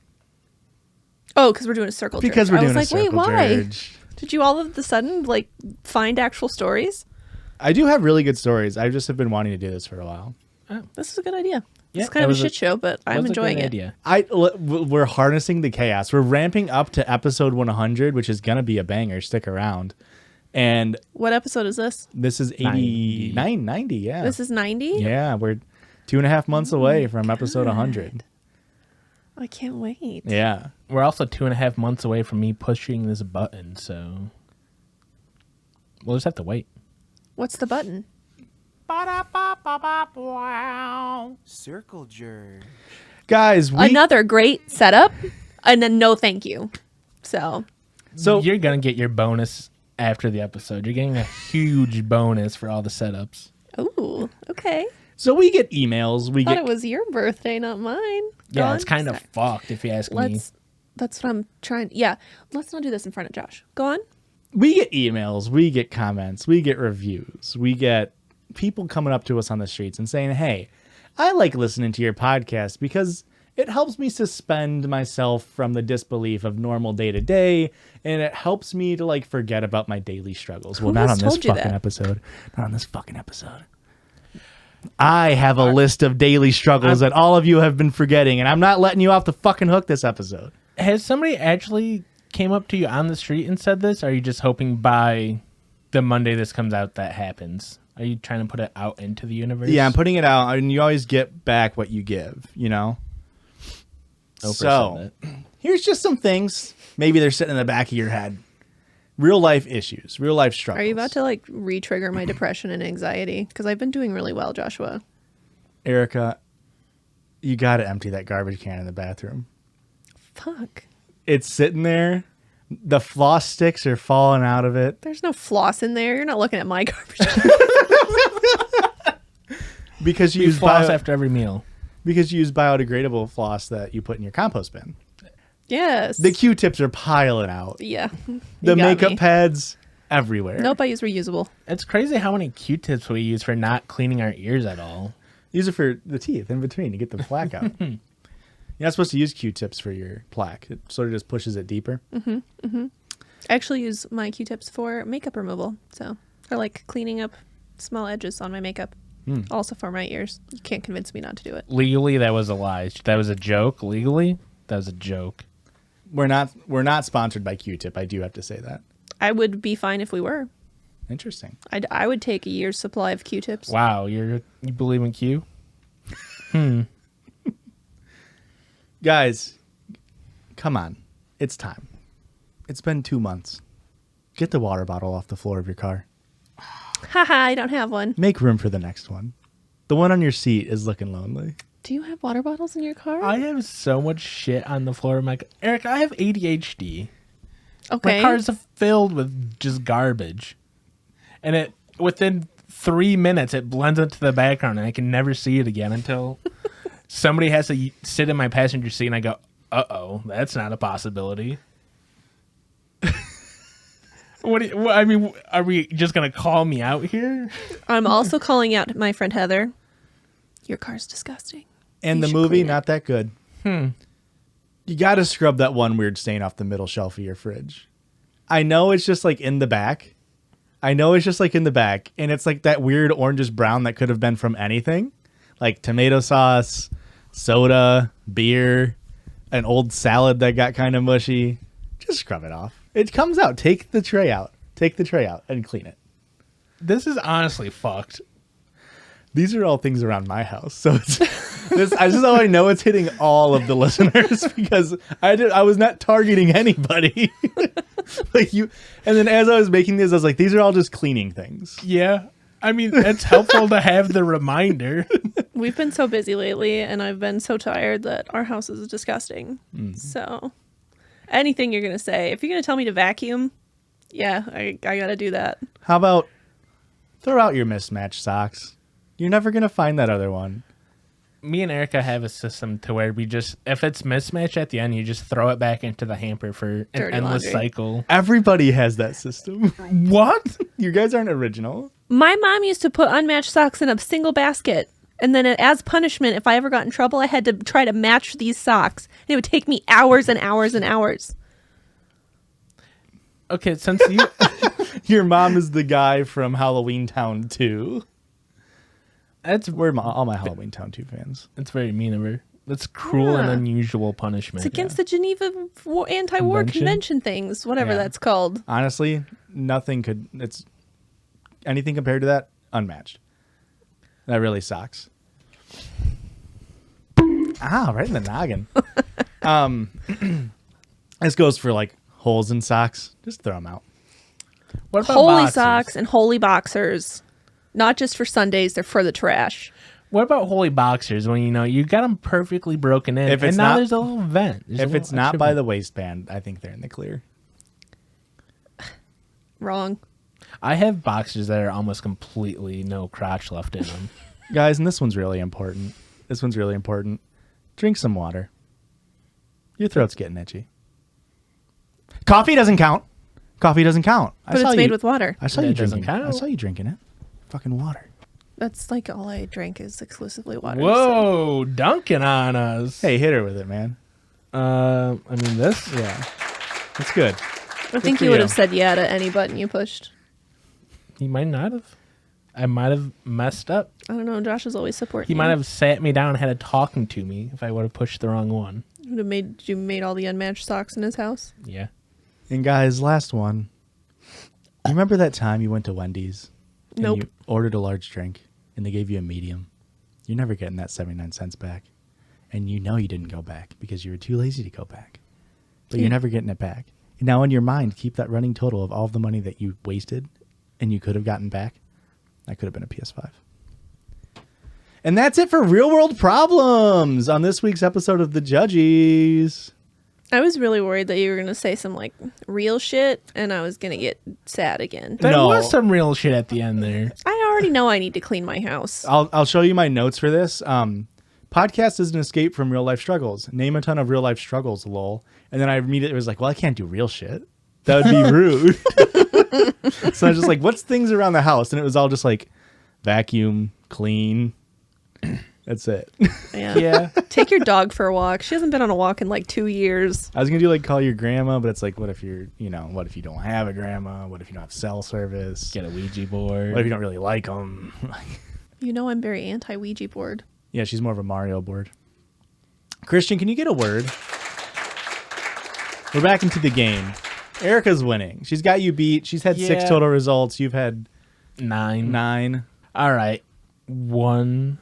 Oh, because we're doing a circle jerk. Because we're doing a circle circle jerk. Wait, why? jerk. Did you all of a sudden like find actual stories? I do have really good stories. I just have been wanting to do this for a while. Oh, this is a good idea. Yeah, it's kind of a shit show, but I'm enjoying it. Idea. We're harnessing the chaos. We're ramping up to episode 100, which is going to be a banger. Stick around. And what episode is this? This is 90, yeah. This is 90? Yeah, we're 2.5 months away from episode 100. I can't wait. Yeah. We're also 2.5 months away from me pushing this button, so we'll just have to wait. What's the button? Circle jerk. Guys, another great setup, and then no thank you. So you're going to get your bonus after the episode. You're getting a huge bonus for all the setups. Ooh, okay. So we get emails. I thought it was your birthday, not mine. Yeah, it's kind of fucked if you ask me. That's what I'm trying. Yeah, let's not do this in front of Josh. Go on. We get emails. We get comments. We get reviews. We get people coming up to us on the streets and saying, hey, I like listening to your podcast because it helps me suspend myself from the disbelief of normal day to day, and it helps me to like forget about my daily struggles. Well, not on this fucking episode. Not on this fucking episode. I have a list of daily struggles that all of you have been forgetting, and I'm not letting you off the fucking hook this episode. Has somebody actually came up to you on the street and said this? Or are you just hoping by the Monday this comes out, that happens. Are you trying to put it out into the universe? Yeah, I'm putting it out, and you always get back what you give, you know? Oprah So, said that. here's just some things. Maybe they're sitting in the back of your head. Real life issues, real life struggles. Are you about to like re-trigger my depression and anxiety? Because I've been doing really well, Joshua. Erika, you got to empty that garbage can in the bathroom. Fuck. It's sitting there. The floss sticks are falling out of it. There's no floss in there. You're not looking at my garbage. Because you We use floss after every meal. because you use biodegradable floss that you put in your compost bin. Yes. The Q-tips are piling out. Yeah. The You got makeup me. pads everywhere. Nope, I use reusable. It's crazy how many Q-tips we use for not cleaning our ears at all. Use it for the teeth in between to get the plaque out. You're not supposed to use Q-tips for your plaque. It sort of just pushes it deeper. I actually use my Q-tips for makeup removal. So, or like cleaning up small edges on my makeup. Also for my ears. You can't convince me not to do it. Legally, that was a lie. That was a joke. Legally, that was a joke. We're not sponsored by Q-tip. I do have to say that. I would be fine if we were. Interesting. I would take a year's supply of Q-tips. Wow, you believe in Q? Guys, come on. It's time. It's been 2 months. Get the water bottle off the floor of your car. Haha, I don't have one. Make room for the next one. The one on your seat is looking lonely. Do you have water bottles in your car? I have so much shit on the floor of my car. Eric, I have ADHD. Okay. My car is filled with just garbage. And it within 3 minutes, it blends into the background, and I can never see it again until somebody has to sit in my passenger seat, and I go, uh-oh, that's not a possibility. I mean, are we just going to call me out here? I'm also calling out my friend Heather. Your car's disgusting. And You the should movie, clean it. not that good. You got to scrub that one weird stain off the middle shelf of your fridge. I know it's just like in the back. And it's like that weird orangish brown that could have been from anything. Like tomato sauce, soda, beer, an old salad that got kind of mushy. Just scrub it off. It comes out. Take the tray out and clean it. This is honestly fucked. These are all things around my house. So it's this is how I know it's hitting all of the listeners because I was not targeting anybody. Like you, and then as I was making this, I was like, these are all just cleaning things. Yeah. I mean, it's helpful to have the reminder. We've been so busy lately, and I've been so tired that our house is disgusting. So, anything you're going to say, if you're going to tell me to vacuum, yeah, I got to do that. How about throw out your mismatched socks? You're never gonna find that other one. Me and Erika have a system to where we just, if it's mismatched at the end, you just throw it back into the hamper for an Dirty endless laundry. cycle. Everybody has that system. What? You guys aren't original. My mom used to put unmatched socks in a single basket. And then as punishment, if I ever got in trouble, I had to try to match these socks. And it would take me hours and hours and hours. Okay, since you, Your mom is the guy from Halloween Town 2. that's We're all my Halloween Town 2 fans. that's very mean of her. That's cruel and Yeah. unusual punishment. It's against the Geneva anti-war Convention? convention things, whatever Yeah. that's called. Honestly, nothing could. It's anything compared to that, unmatched. That really sucks. Right in the noggin. This goes for like holes in socks. Just throw them out. What about Holy boxers? socks and holy boxers. Not just for Sundays, they're for the trash. What about holy boxers when you got them perfectly broken in, If it's and now not- there's a little vent? There's a If little it's not extra by vent. the waistband, I think they're in the clear. Wrong. I have boxers that are almost completely no crotch left in them. Guys, and this one's really important. Drink some water. Your throat's getting itchy. Coffee doesn't count. But it's made with water. I saw That you doesn't drinking. I count. saw you drinking it. Fucking water. That's like all I drink is exclusively water. Whoa, dunking on us. Hey, hit her with it, man. I mean this. Yeah, it's good. I think for you would you. have said yeah to any button you pushed. He might not have. I might have messed up. I don't know. Josh is always supporting. He might have sat me down and had a talking to me if I would have pushed the wrong one. Would have made all the unmatched socks in his house. Yeah. And guys, last one. Remember that time you went to Wendy's? And Nope. you ordered a large drink and they gave you a medium? You're never getting that 79 cents back. And you know you didn't go back because you were too lazy to go back. But you're never getting it back. And now in your mind, keep that running total of all of the money that you wasted and you could have gotten back. That could have been a PS5. And that's it for Real World Problems on this week's episode of the Judgies. I was really worried that you were going to say some like real shit and I was going to get sad again. There No. was some real shit at the end there. I already know I need to clean my house. I'll show you my notes for this. Podcast is an escape from real life struggles. Name a ton of real life struggles, lol. And then I immediately was like, well, I can't do real shit. That would be rude. So I was just like, what's things around the house? And it was all just like vacuum, clean. That's it. Yeah. Yeah. Take your dog for a walk. She hasn't been on a walk in like 2 years. I was going to do like call your grandma, but it's like, what if what if you don't have a grandma? What if you don't have cell service? Get a Ouija board. What if you don't really like them? You know I'm very anti-Ouija board. Yeah, she's more of a Mario board. Christian, can you get a word? We're back into the game. Erika's winning. She's got you beat. She's had 6 Yeah. total results. You've had 9. 9. All right. One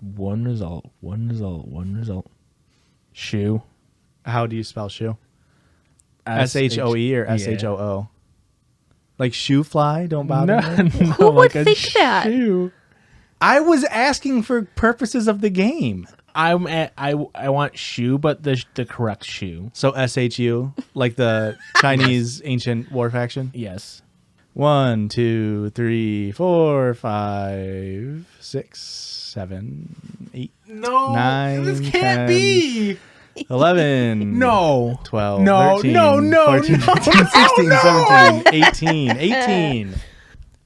result. One result. Shoe. How do you spell shoe? S-H-O-E or S-H-O-O? Like shoe fly? Don't bother me? No, Who would a think that? shoe. I was asking for purposes of the game. I want shoe, but the correct shoe. So S-H-U, like the Chinese ancient war faction? Yes. 1, 2, 3, 4, 5, 6, 7, 8, No, 9, this 10, can't be. 11. No. 12. No, 13, no, 14, no, 15, 16, no. 17, 18. 18.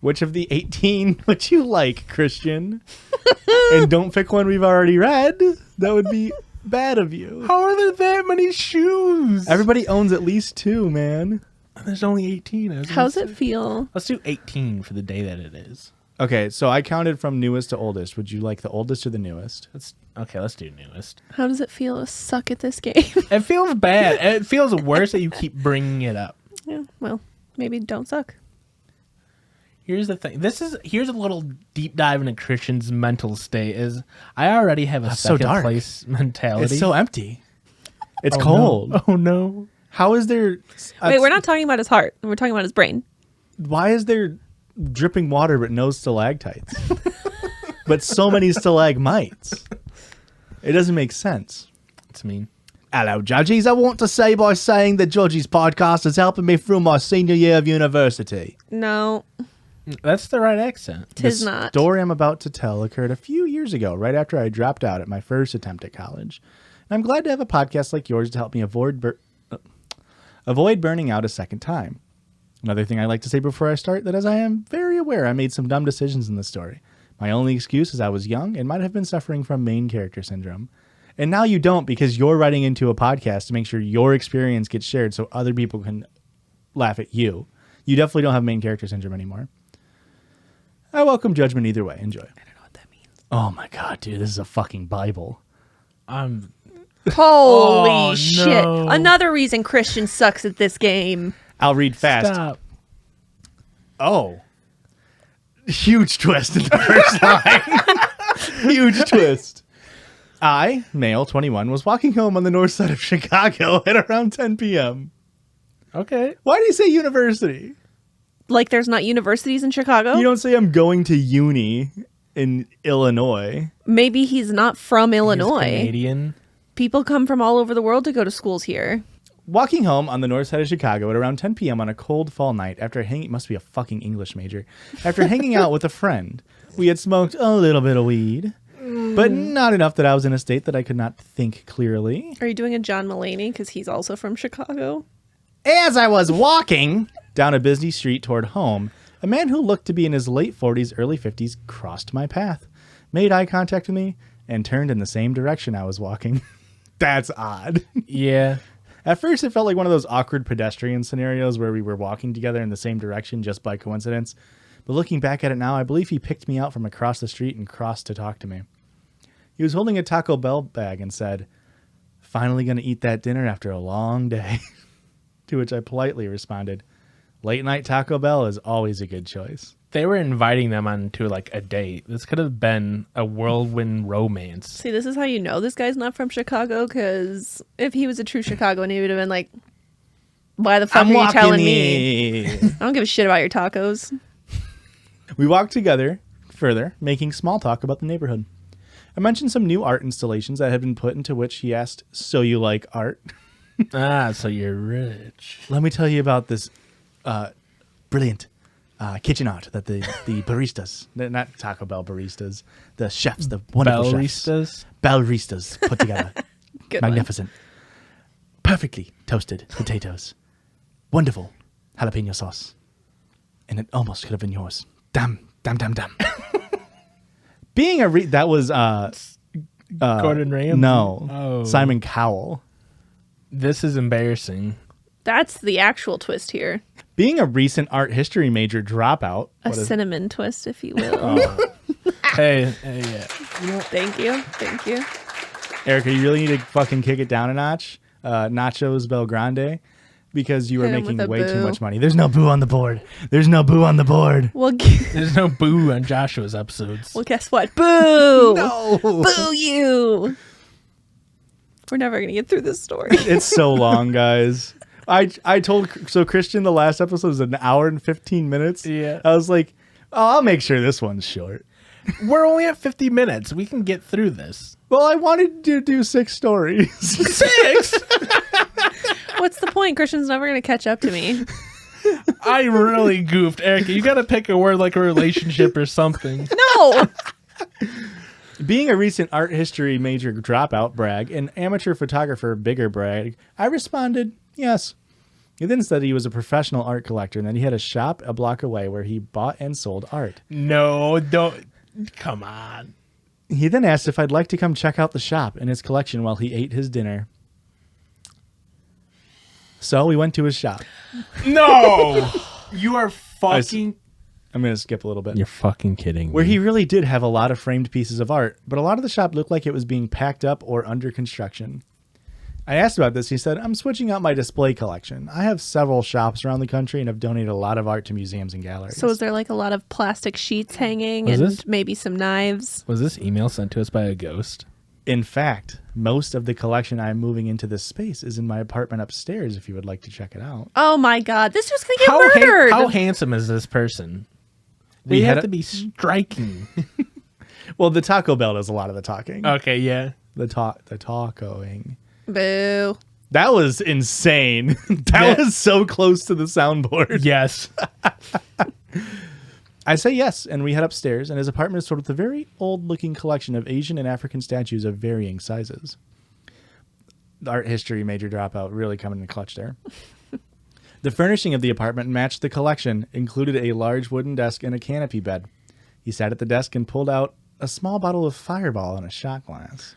Which of the 18 would you like, Christian? And don't pick one we've already read. That would be bad of you. How are there that many shoes? Everybody owns at least 2, man. There's only 18. I was gonna How's say. it feel? Let's do 18 for the day that it is. Okay, so I counted from newest to oldest. Would you like the oldest or the newest? Let's do newest. How does it feel to suck at this game? It feels bad. It feels worse that you keep bringing it up. Yeah, well, maybe don't suck. Here's the thing. Here's a little deep dive into Christian's mental state. Is I already have a That's so second dark. place mentality. It's so empty. It's Oh, cold. No. Oh no. How is there... Wait, we're not talking about his heart. We're talking about his brain. Why is there dripping water but no stalactites? But so many stalagmites? It doesn't make sense. It's mean. Hello, Judgies. I want to say by saying the Judgies podcast is helping me through my senior year of university. No, That's the right accent. tis The not. story I'm about to tell occurred a few years ago, right after I dropped out at my first attempt at college. And I'm glad to have a podcast like yours to help me avoid burning out a second time. Another thing I like to say before I start, that as I am very aware I made some dumb decisions in this story. My only excuse is I was young and might have been suffering from main character syndrome. And now you don't, because you're writing into a podcast to make sure your experience gets shared so other people can laugh at you. You definitely don't have main character syndrome anymore. I welcome judgment either way. Enjoy. I don't know what that means. Oh my god, dude, this is a fucking Bible. Holy Oh, shit. no. Another reason Christian sucks at this game. I'll read fast. Stop. Oh. Huge twist in the first line. Huge twist. I, male 21, was walking home on the north side of Chicago at around 10 p.m. Okay. Why do you say university? Like there's not universities in Chicago? You don't say I'm going to uni in Illinois. Maybe he's not from He's Illinois. Canadian. People come from all over the world to go to schools here. Walking home on the north side of Chicago at around 10 p.m. on a cold fall night after hanging... Must be a fucking English major. After hanging out with a friend. We had smoked a little bit of weed, but not enough that I was in a state that I could not think clearly. Are you doing a John Mulaney? Because he's also from Chicago. As I was walking down a busy street toward home, a man who looked to be in his late 40s, early 50s crossed my path, made eye contact with me, and turned in the same direction I was walking. That's odd. Yeah. At first, it felt like one of those awkward pedestrian scenarios where we were walking together in the same direction just by coincidence. But looking back at it now, I believe he picked me out from across the street and crossed to talk to me. He was holding a Taco Bell bag and said, "Finally going to eat that dinner after a long day." To which I politely responded, Late night Taco Bell is always a good choice. They were inviting them onto like a date. This could have been a whirlwind romance. See, this is how you know this guy's not from Chicago, because if he was a true Chicagoan, he would have been like, why the fuck are you telling me? I don't give a shit about your tacos. We walked together further, making small talk about the neighborhood. I mentioned some new art installations that had been put, into which he asked, "So you like art?" So you're rich. Let me tell you about this brilliant kitchen art that the baristas, not Taco Bell baristas, the chefs, the wonderful chefs. Bellristas put together. Good one. Magnificent. Perfectly toasted potatoes. Wonderful jalapeno sauce. And it almost could have been yours. Damn. Being a that was Gordon Ramsay? No. Oh. Simon Cowell. This is embarrassing. That's the actual twist here. Being a recent art history major dropout. A cinnamon twist, if you will. Hey, yeah. Thank you. Erika, you really need to fucking kick it down a notch. Nachos Bel Grande. Because you are Hit him making with a way too boo. much money. There's no boo on the board. Well, There's no boo on Joshua's episodes. well, guess what? Boo! No. Boo you! We're never gonna get through this story. It's so long, guys. I told Christian the last episode was an hour and 15 minutes. Yeah. I was like, oh, I'll make sure this one's short. We're only at 50 minutes. We can get through this. Well, I wanted to do 6 stories. 6? What's the point? Christian's never gonna catch up to me. I really goofed. Erika, you got to pick a word like a relationship or something. No! Being a recent art history major dropout, brag, and amateur photographer, bigger brag, I responded, yes. He then said he was a professional art collector and that he had a shop a block away where he bought and sold art. No, don't. Come on. He then asked if I'd like to come check out the shop and his collection while he ate his dinner. So we went to his shop. No! You are fucking... I'm going to skip a little bit. You're fucking kidding me. Where he really did have a lot of framed pieces of art, but a lot of the shop looked like it was being packed up or under construction. I asked about this. He said, I'm switching out my display collection. I have several shops around the country and have donated a lot of art to museums and galleries. So is there like a lot of plastic sheets hanging Was and this- maybe some knives? Was this email sent to us by a ghost? In fact, most of the collection I'm moving into this space is in my apartment upstairs if you would like to check it out. Oh my god, this was gonna get murdered! How handsome is this person? We We had have a- to be striking. Well, the Taco Bell does a lot of the talking. Okay, yeah. The tacoing. Boo. That was insane. That Yeah. was so close to the soundboard. Yes. I say yes, and we head upstairs, and his apartment is filled with a very old-looking collection of Asian and African statues of varying sizes. The art history major dropout really coming in clutch there. The furnishing of the apartment matched the collection, included a large wooden desk and a canopy bed. He sat at the desk and pulled out a small bottle of Fireball and a shot glass.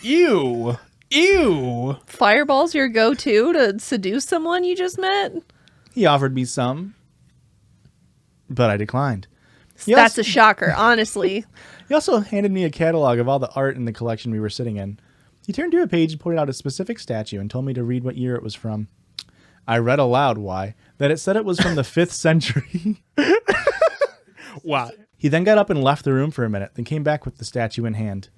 Ew. Ew. Fireball's your go-to to seduce someone you just met? He offered me some, but I declined. That's a shocker, honestly. He also handed me a catalog of all the art in the collection we were sitting in. He turned to a page and pointed out a specific statue and told me to read what year it was from. I read aloud why. That it said it was from the 5th century. Why? He then got up and left the room for a minute, then came back with the statue in hand.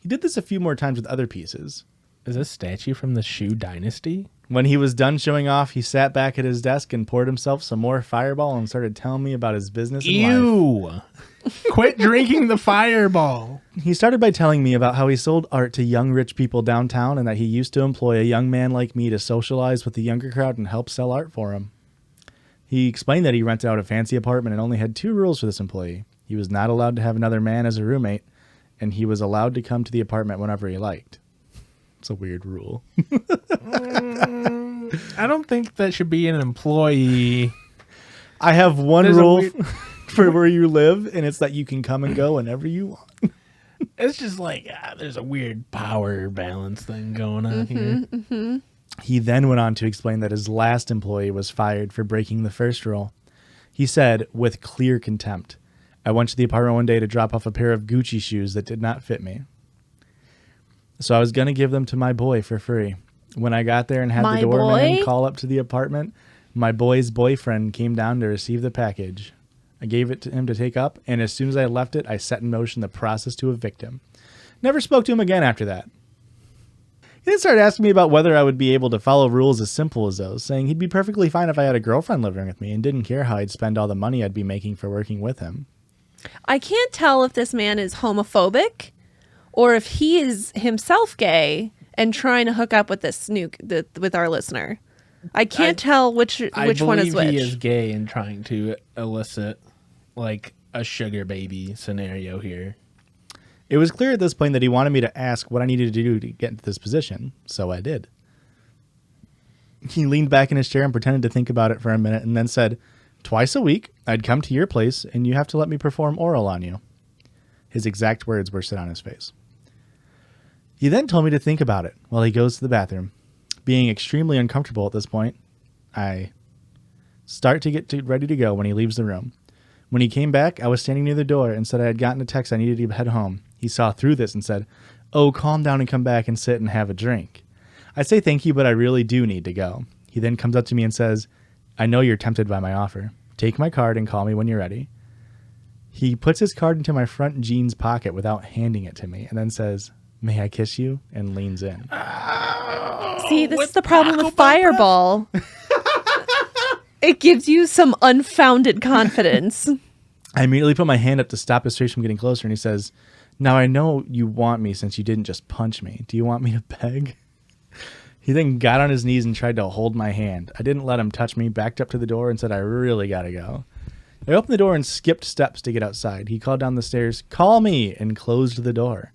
He did this a few more times with other pieces. Is this statue from the Shu Dynasty? When he was done showing off, he sat back at his desk and poured himself some more Fireball and started telling me about his business and life. Ew. Quit drinking the Fireball. He started by telling me about how he sold art to young rich people downtown and that he used to employ a young man like me to socialize with the younger crowd and help sell art for him. He explained that he rented out a fancy apartment and only had 2 rules for this employee. He was not allowed to have another man as a roommate, and he was allowed to come to the apartment whenever he liked. It's a weird rule. I don't think that should be an employee. I have one There's a rule weird- for where you live, and it's that you can come and go whenever you want. It's just like, there's a weird power balance thing going on here. He then went on to explain that his last employee was fired for breaking the first rule. He said, with clear contempt, I went to the apartment one day to drop off a pair of Gucci shoes that did not fit me. So I was going to give them to my boy for free. When I got there and had My the doorman boy? call up to the apartment, My boy's boyfriend came down to receive the package. I gave it to him to take up, and as soon as I left it, I set in motion the process to evict him. Never spoke to him again after that. He then started asking me about whether I would be able to follow rules as simple as those, saying he'd be perfectly fine if I had a girlfriend living with me and didn't care how I'd spend all the money I'd be making for working with him. I can't tell if this man is homophobic or if he is himself gay and trying to hook up with this with our listener. I can't tell which one is which. He is gay and trying to elicit like a sugar baby scenario here. It was clear at this point that he wanted me to ask what I needed to do to get into this position, so I did. He leaned back in his chair and pretended to think about it for a minute and then said, "Twice a week, I'd come to your place and you have to let me perform oral on you." His exact words were set on his face. He then told me to think about it while he goes to the bathroom. Being extremely uncomfortable at this point, I start to get ready to go when he leaves the room. When he came back, I was standing near the door and said I had gotten a text I needed to head home. He saw through this and said, "Oh, calm down and come back and sit and have a drink." I say thank you, but I really do need to go. He then comes up to me and says, "I know you're tempted by my offer. Take my card and call me when you're ready." He puts his card into my front jeans pocket without handing it to me and then says, "May I kiss you?" and leans in. See, this is the problem with Fireball. It gives you some unfounded confidence. I immediately put my hand up to stop his face from getting closer, and he says, "Now I know you want me since you didn't just punch me. Do you want me to beg?" He then got on his knees and tried to hold my hand. I didn't let him touch me, backed up to the door, and said, "I really gotta go." I opened the door and skipped steps to get outside. He called down the stairs, "Call me," and closed the door.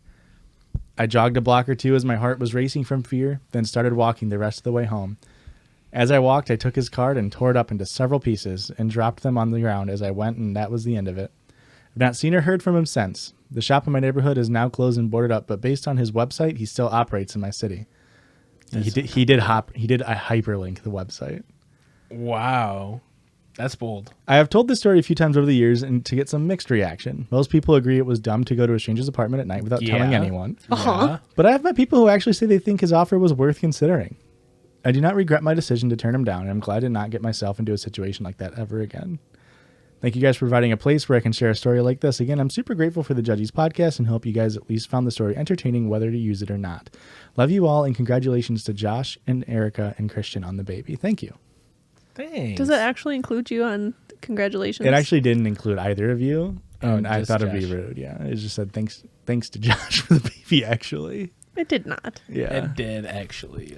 I jogged a block or two as my heart was racing from fear, then started walking the rest of the way home. As I walked, I took his card and tore it up into several pieces and dropped them on the ground as I went, and that was the end of it. I've not seen or heard from him since. The shop in my neighborhood is now closed and boarded up, but based on his website, he still operates in my city. He did a hyperlink the website. Wow. That's bold. I have told this story a few times over the years and to get some mixed reaction. Most people agree it was dumb to go to a stranger's apartment at night without telling anyone. Yeah. But I have met people who actually say they think his offer was worth considering. I do not regret my decision to turn him down, and I'm glad to not get myself into a situation like that ever again. Thank you guys for providing a place where I can share a story like this. Again, I'm super grateful for the Judgies podcast and hope you guys at least found the story entertaining whether to use it or not. Love you all, and congratulations to Josh and Erika and Christian on the baby. Thank you. Thanks. Does it actually include you on congratulations? It actually didn't include either of you. And I just thought it'd be Josh. rude. Yeah. It just said thanks to Josh for the baby, actually. It did not. Yeah. It did actually.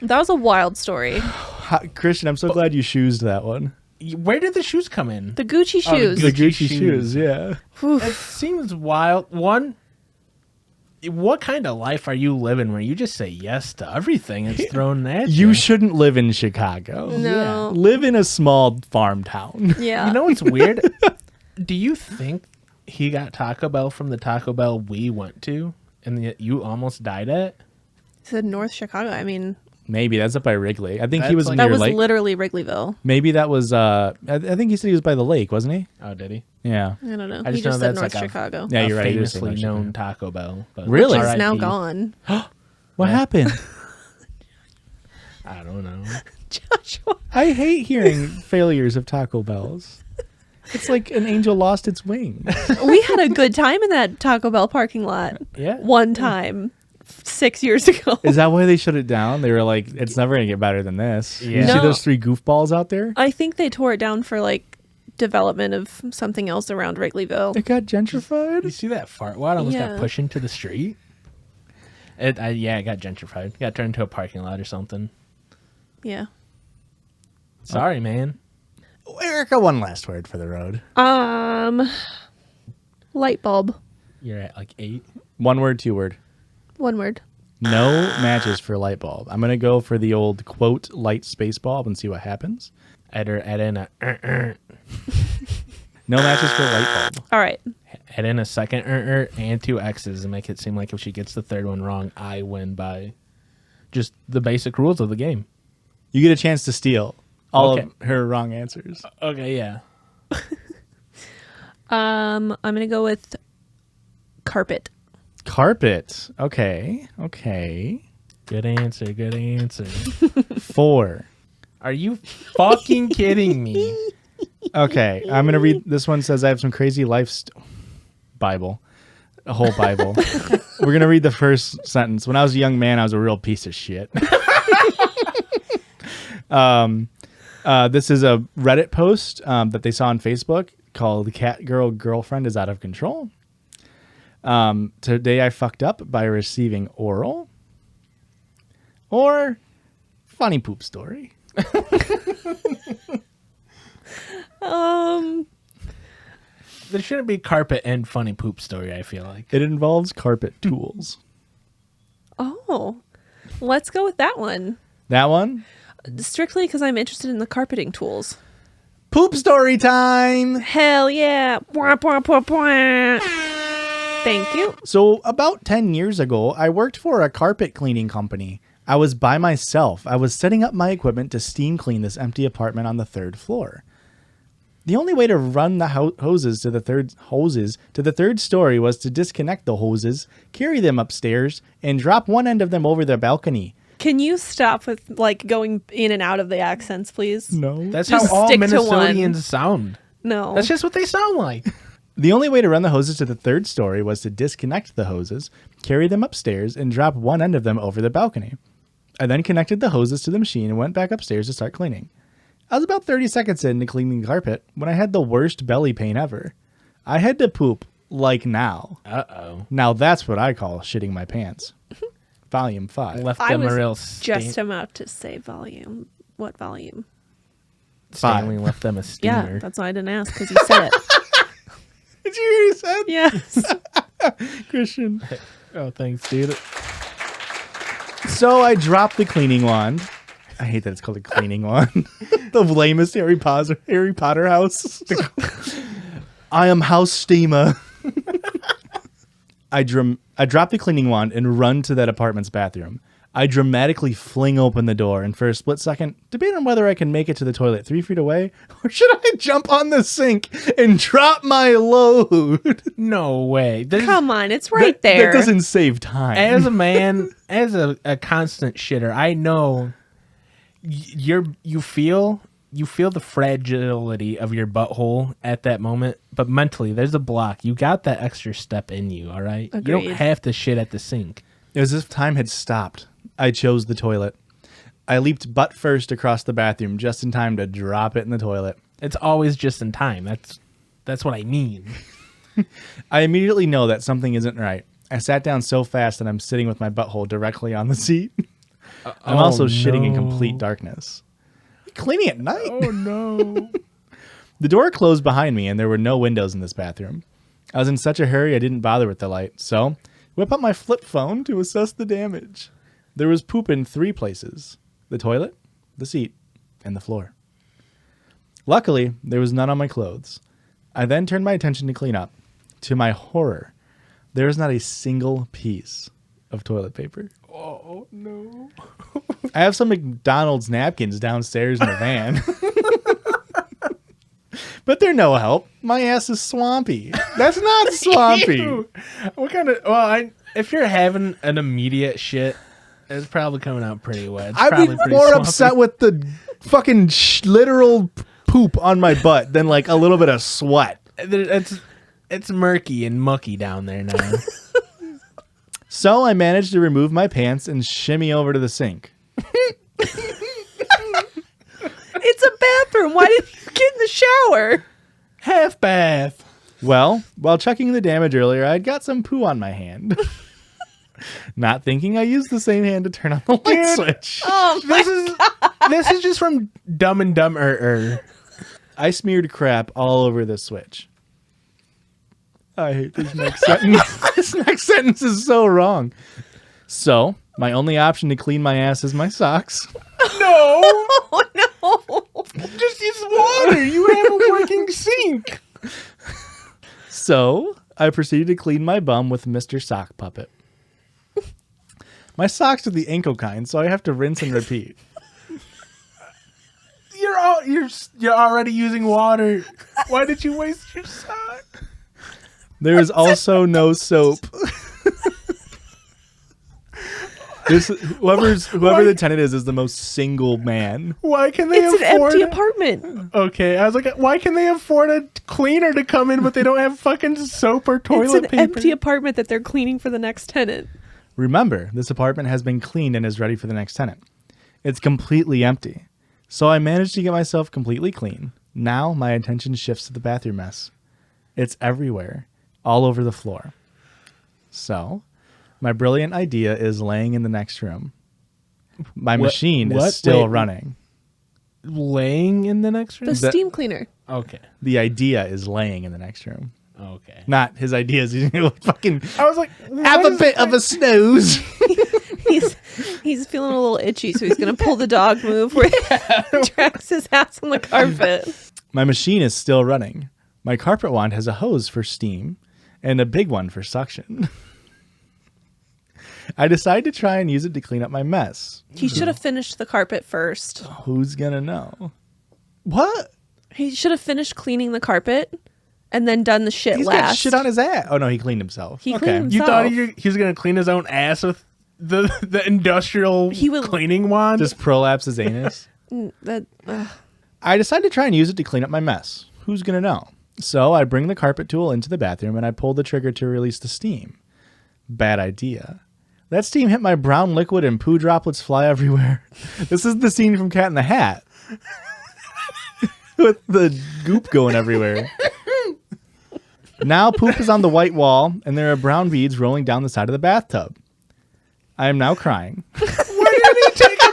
That was a wild story. Christian, I'm so glad you choosed that one. Where did the shoes come in? The Gucci Oh, shoes. The Gucci Gucci shoes. shoes, yeah. It seems wild. One, what kind of life are you living where you just say yes to everything that's thrown at you? You shouldn't live in Chicago. No. Live in a small farm town. Yeah. You know what's weird? Do you think he got Taco Bell from the Taco Bell we went to and that you almost died at? It said North Chicago. I mean, Maybe that's up by Wrigley. I think he That's was like- near that was Lake. literally Wrigleyville. Maybe that was. I think he said he was by the lake, wasn't he? Oh, did he? Yeah. I don't know. I He just know just said that's North like a- Chicago. Yeah, A you're right. it is famously North known Chicago. Taco Bell. But Really? Which is now RIP. gone. What happened? I don't know. Joshua. I hate hearing failures of Taco Bells. It's like an angel lost its wings. We had a good time in that Taco Bell parking lot Yeah. one time 6 years ago. Is that why they shut it down? They were like, it's never going to get better than this. Yeah. You see No. those three goofballs out there? I think they tore it down for like development of something else around Wrigleyville. It got You gentrified? see that fart wad almost Yeah. got pushed into the street? It got gentrified. It got turned into a parking lot or something. Yeah. Sorry, man. Erika, one last word for the road. Light bulb. You're at like 8. 1 word, 2 word. One word. No matches for light bulb. I'm going to go for the old quote light space bulb and see what happens. Add in a No matches for light bulb. All right. add in a second and 2 X's and make it seem like if she gets the third one wrong, I win by just the basic rules of the game. You get a chance to steal all Okay. of her wrong answers. Okay, yeah. I'm gonna go with carpet. Carpet. Okay. Good answer. 4. Are you fucking kidding me? Okay, I'm going to read. This one says I have some crazy life Bible. A whole Bible. We're going to read the first sentence. When I was a young man, I was a real piece of shit. This is a Reddit post that they saw on Facebook called Cat Girl Girlfriend is Out of Control. Today I fucked up by receiving oral. Or funny poop story. There shouldn't be carpet and funny poop story, I feel like. It involves carpet tools. Oh, let's go with that one. That one? Strictly because I'm interested in the carpeting tools. Poop story time! Hell yeah. Bwah, bwah, bwah, bwah. Thank you. So about 10 years ago, I worked for a carpet cleaning company. I was by myself. I was setting up my equipment to steam clean this empty apartment on the 3rd floor. The only way to run the hoses to the third story was to disconnect the hoses, carry them upstairs, and drop one end of them over the balcony. Can you stop with like going in and out of the accents, please? No. That's Just how all stick to Minnesotans sound. No. That's just what they sound like. The only way to run the hoses to the 3rd story was to disconnect the hoses, carry them upstairs, and drop one end of them over the balcony. I then connected the hoses to the machine and went back upstairs to start cleaning. I was about 30 seconds into cleaning the carpet when I had the worst belly pain ever. I had to poop like now. Uh-oh. Now that's what I call shitting my pants. Volume 5. Left I them a was real just about to say volume. What volume? Stanley left them a steamer. Yeah, that's why I didn't ask because you said it. Did you hear he said? Yes. Christian. Oh, thanks, dude. So I dropped the cleaning wand. I hate that it's called a cleaning wand. The lamest Harry Potter house. I am House Steamer. I drop the cleaning wand and run to that apartment's bathroom. I dramatically fling open the door and for a split second debate on whether I can make it to the toilet 3 feet away or should I jump on the sink and drop my load. No way. Come on, it's right there. That doesn't save time. As a man, as a constant shitter, I know you feel the fragility of your butthole at that moment, but mentally there's a block. You got that extra step in you, all right? Agreed. You don't have to shit at the sink. It was as if time had stopped. I chose the toilet. I leaped butt first across the bathroom just in time to drop it in the toilet. It's always just in time. That's what I mean. I immediately know that something isn't right. I sat down so fast that I'm sitting with my butthole directly on the seat. I'm also shitting in complete darkness. Cleaning at night? Oh, no. The door closed behind me and there were no windows in this bathroom. I was in such a hurry I didn't bother with the light, so whip out my flip phone to assess the damage. There was poop in 3 places: the toilet, the seat, and the floor. Luckily, there was none on my clothes. I then turned my attention to clean up. To my horror, there was not a single piece of toilet paper. Oh, no. I have some McDonald's napkins downstairs in the van. But they're no help. My ass is swampy. That's not swampy. Ew. What kind of... Well, if you're having an immediate shit, it's probably coming out pretty wet. It's I'd probably be pretty more swampy. upset with the fucking literal poop on my butt than like a little bit of sweat. It's murky and mucky down there now. So I managed to remove my pants and shimmy over to the sink. It's a bathroom. Why didn't you get in the shower? Half bath. Well, while checking the damage earlier, I'd got some poo on my hand. Not thinking I used the same hand to turn on the light Dude. switch. Oh my This is just from Dumb and Dumber. I smeared crap all over the switch. I hate this next sentence. This next sentence is so wrong. So, my only option to clean my ass is my socks. No. Oh no. Just use water. You have a working sink. So, I proceeded to clean my bum with Mr. Sock Puppet. My socks are the ankle kind, so I have to rinse and repeat. You're already using water. Why did you waste your sock? There is also no soap. Whoever the tenant is the most single man. Why can they It's an afford empty apartment. Okay, I was like, why can they afford a cleaner to come in, but they don't have fucking soap or toilet It's an paper? empty apartment that they're cleaning for the next tenant. Remember, this apartment has been cleaned and is ready for the next tenant. It's completely empty. So I managed to get myself completely clean. Now my attention shifts to the bathroom mess. It's everywhere, all over the floor. So my brilliant idea is laying in the next room. My machine is still running. Laying in the next room? The steam cleaner. Okay. The idea is laying in the next room. Okay. Not his ideas. He's going to fucking I was like, have a bit of a snooze. He's feeling a little itchy, so he's gonna pull the dog move where he drags his ass on the carpet. My machine is still running. My carpet wand has a hose for steam and a big one for suction. I decide to try and use it to clean up my mess. He should have finished the carpet first. Who's gonna know? What? He should have finished cleaning the carpet and then done the shit He's last. got shit on his ass. Oh no, he cleaned himself. He cleaned you himself. thought he was going to clean his own ass with the industrial cleaning wand? Just prolapse his anus. I decided to try and use it to clean up my mess. Who's gonna know? So I bring the carpet tool into the bathroom and I pull the trigger to release the steam. Bad idea. That steam hit my brown liquid and poo droplets fly everywhere. This is the scene from Cat in the Hat. With the goop going everywhere. Now poop is on the white wall and there are brown beads rolling down the side of the bathtub. I am now crying. Why did he take a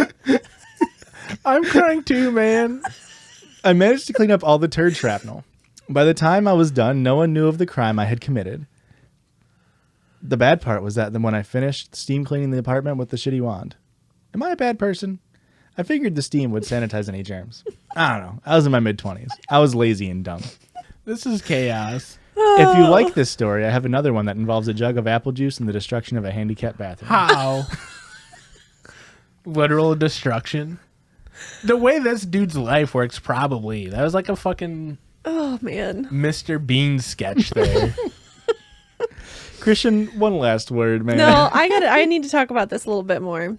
bath? I'm crying too, man. I managed to clean up all the turd shrapnel. By the time I was done, no one knew of the crime I had committed. The bad part was that then when I finished steam cleaning the apartment with the shitty wand. Am I a bad person? I figured the steam would sanitize any germs. I don't know. I was in my mid-20s. I was lazy and dumb. This is chaos. If you like this story, I have another one that involves a jug of apple juice and the destruction of a handicapped bathroom. How? Literal destruction. The way this dude's life works, probably. That was like a fucking Oh man. Mr. Bean sketch there. Christian, one last word, man. No, I need to talk about this a little bit more.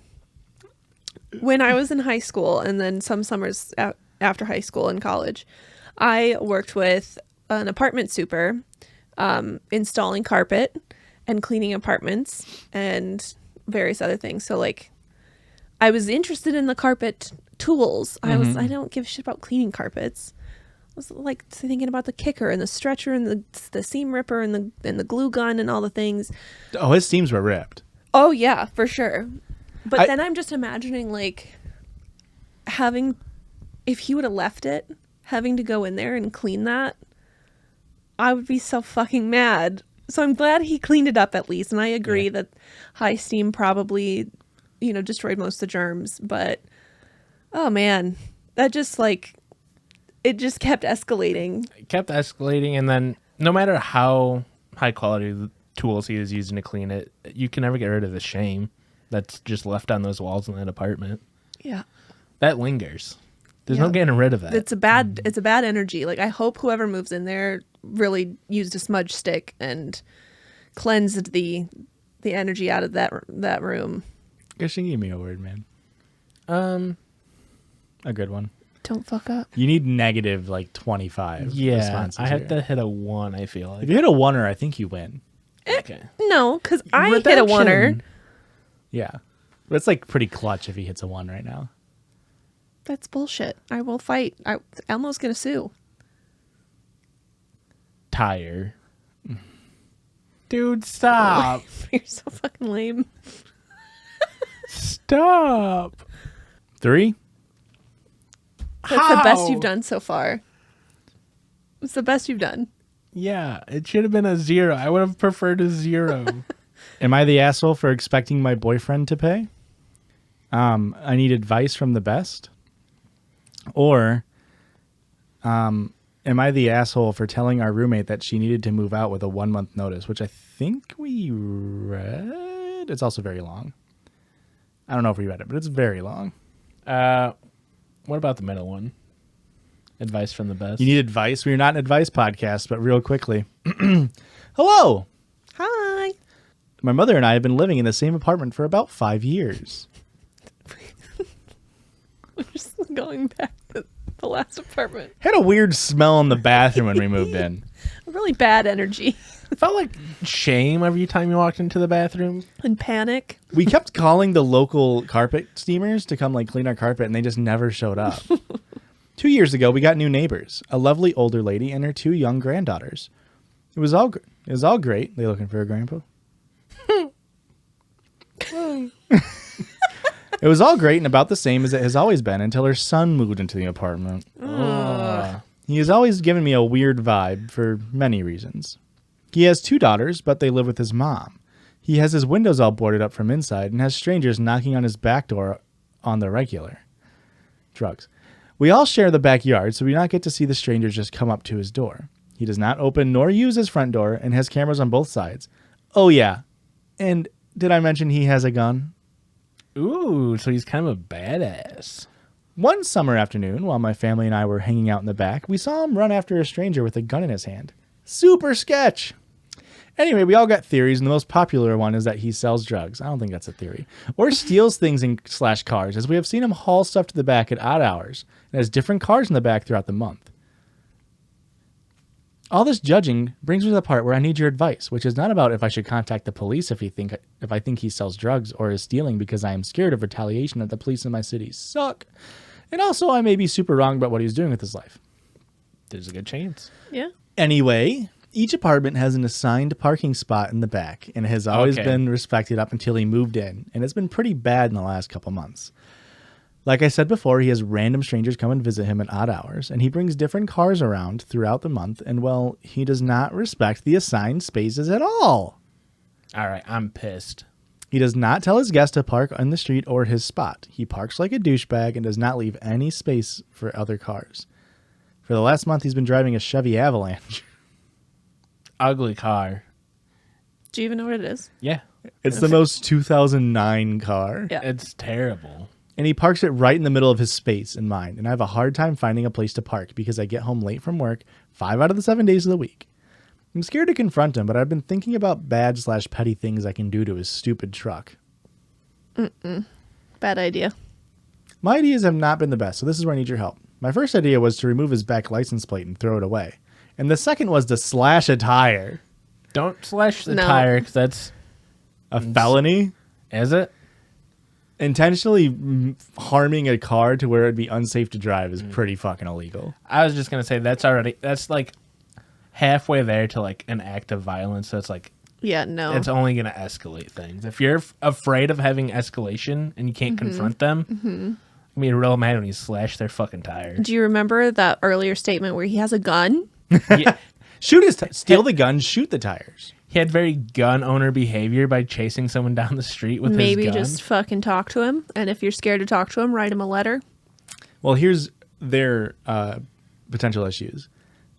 When I was in high school and then some summers after high school and college, I worked with an apartment super, installing carpet and cleaning apartments and various other things. So like I was interested in the carpet tools. I don't give a shit about cleaning carpets. I was like thinking about the kicker and the stretcher and the seam ripper and the glue gun and all the things. Oh, his seams were ripped. Oh yeah, for sure. But then I'm just imagining like if he would have left it, having to go in there and clean that, I would be so fucking mad. So I'm glad he cleaned it up at least. And I agree that high steam probably, destroyed most of the germs. But, oh man, that just it just kept escalating. It kept escalating. And then no matter how high quality the tools he was using to clean it, you can never get rid of the shame that's just left on those walls in that apartment. Yeah. That lingers. There's no getting rid of that. It's a bad energy. Like I hope whoever moves in there really used a smudge stick and cleansed the energy out of that room. Christian, give me a word, man. A good one. Don't fuck up. You need negative 25 yeah, responses I have here. to hit a 1, I feel like. If you hit a oneer, I think you win. Okay. No, because I hit a oneer. Yeah. But it's pretty clutch if he hits a 1 right now. That's bullshit. I will fight. Elmo's gonna sue. Tire. Dude, stop. You're so fucking lame. Stop. 3? That's the best you've done so far. It's the best you've done. Yeah, it should have been a 0. I would have preferred a 0. Am I the asshole for expecting my boyfriend to pay? I need advice from the best. Or am I the asshole for telling our roommate that she needed to move out with a 1-month notice, which I think we read. It's also very long. I don't know if we read it, but it's very long. What about the middle one? Advice from the best. You need advice? We're not an advice podcast, but real quickly. Hello. Hi. My mother and I have been living in the same apartment for about 5 years. We're just going back to the last apartment. Had a weird smell in the bathroom when we moved in. Really bad energy It felt like shame every time you walked into the bathroom. and panic. We kept calling the local carpet steamers to come like clean our carpet, and they just never showed up. 2 years ago, we got new neighbors, a lovely older lady and her 2 young granddaughters. It was all great. They looking for a grandpa? It was all great and about the same as it has always been until her son moved into the apartment. He has always given me a weird vibe for many reasons. He has 2 daughters, but they live with his mom. He has his windows all boarded up from inside and has strangers knocking on his back door on the regular. Drugs. We all share the backyard, so we do not get to see the strangers just come up to his door. He does not open nor use his front door and has cameras on both sides. Oh, yeah. And did I mention he has a gun? Ooh, so he's kind of a badass. One summer afternoon, while my family and I were hanging out in the back, we saw him run after a stranger with a gun in his hand. Super sketch! Anyway, we all got theories, and the most popular one is that he sells drugs. I don't think that's a theory. Or steals things in / cars, as we have seen him haul stuff to the back at odd hours, and has different cars in the back throughout the month. All this judging brings me to the part where I need your advice, which is not about if I should contact the police if I think he sells drugs or is stealing, because I am scared of retaliation that the police in my city suck. And also, I may be super wrong about what he's doing with his life. There's a good chance. Yeah. Anyway, each apartment has an assigned parking spot in the back, and it has always been respected up until he moved in, and it's been pretty bad in the last couple months. Like I said before, he has random strangers come and visit him at odd hours, and he brings different cars around throughout the month, and, well, he does not respect the assigned spaces at all. All right, I'm pissed. He does not tell his guests to park on the street or his spot. He parks like a douchebag and does not leave any space for other cars. For the last month, he's been driving a Chevy Avalanche. Ugly car. Do you even know what it is? Yeah. It's the most 2009 car. Yeah. It's terrible. And he parks it right in the middle of his space and mine. And I have a hard time finding a place to park because I get home late from work 5 out of the 7 days of the week. I'm scared to confront him, but I've been thinking about bad / petty things I can do to his stupid truck. Bad idea. My ideas have not been the best, so this is where I need your help. My first idea was to remove his back license plate and throw it away. And the second was to slash a tire. Don't slash the No. tire, because that's... A felony? Is it? Intentionally harming a car to where it'd be unsafe to drive is pretty fucking illegal. I was just going to say, that's like halfway there to like an act of violence. So it's like, Yeah, no. it's only going to escalate things. If you're afraid of having escalation and you can't confront them, I mean, real mad when you slash their fucking tire. Do you remember that earlier statement where he has a gun? Yeah, Shoot his steal the gun, shoot the tires. he had very gun owner behavior by chasing someone down the street with Maybe his gun. just fucking talk to him. And if you're scared to talk to him, write him a letter. Well, here's their potential issues.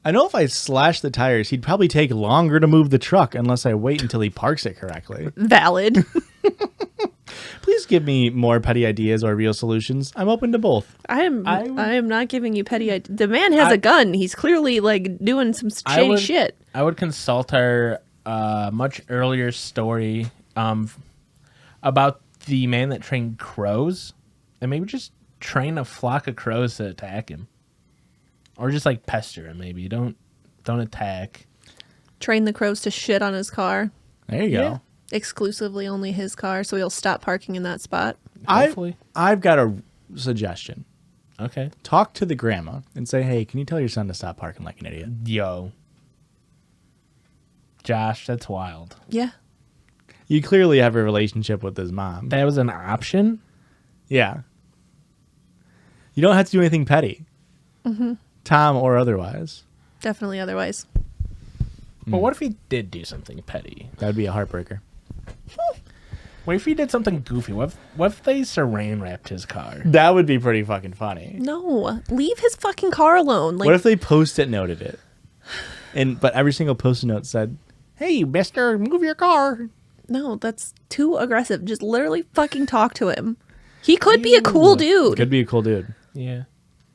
I know if I slash the tires, he'd probably take longer to move the truck unless I wait until he parks it correctly. Valid. Please give me more petty ideas or real solutions. I'm open to both. I am not giving you petty ideas. The man has a gun. He's clearly like doing some shady shit. I would consult our much earlier story about the man that trained crows, and maybe just train a flock of crows to attack him, or just like pester him. Maybe don't attack. Train the crows to shit on his car. There you go. Exclusively only his car, so he'll stop parking in that spot. Hopefully. I've got a suggestion. Okay. Talk to the grandma and say, hey, can you tell your son to stop parking like an idiot? Yo. Josh, that's wild. Yeah. You clearly have a relationship with his mom. That was an option? Yeah. You don't have to do anything petty. Tom or otherwise. Definitely otherwise. But what if he did do something petty? That would be a heartbreaker. What if he did something goofy? What if they saran wrapped his car? That would be pretty fucking funny. No. Leave his fucking car alone. Like, What if they post-it noted it? But every single post-it note said, hey, mister, move your car. no, that's too aggressive. Just literally fucking talk to him. He could be a cool dude. Could be a cool dude. Yeah.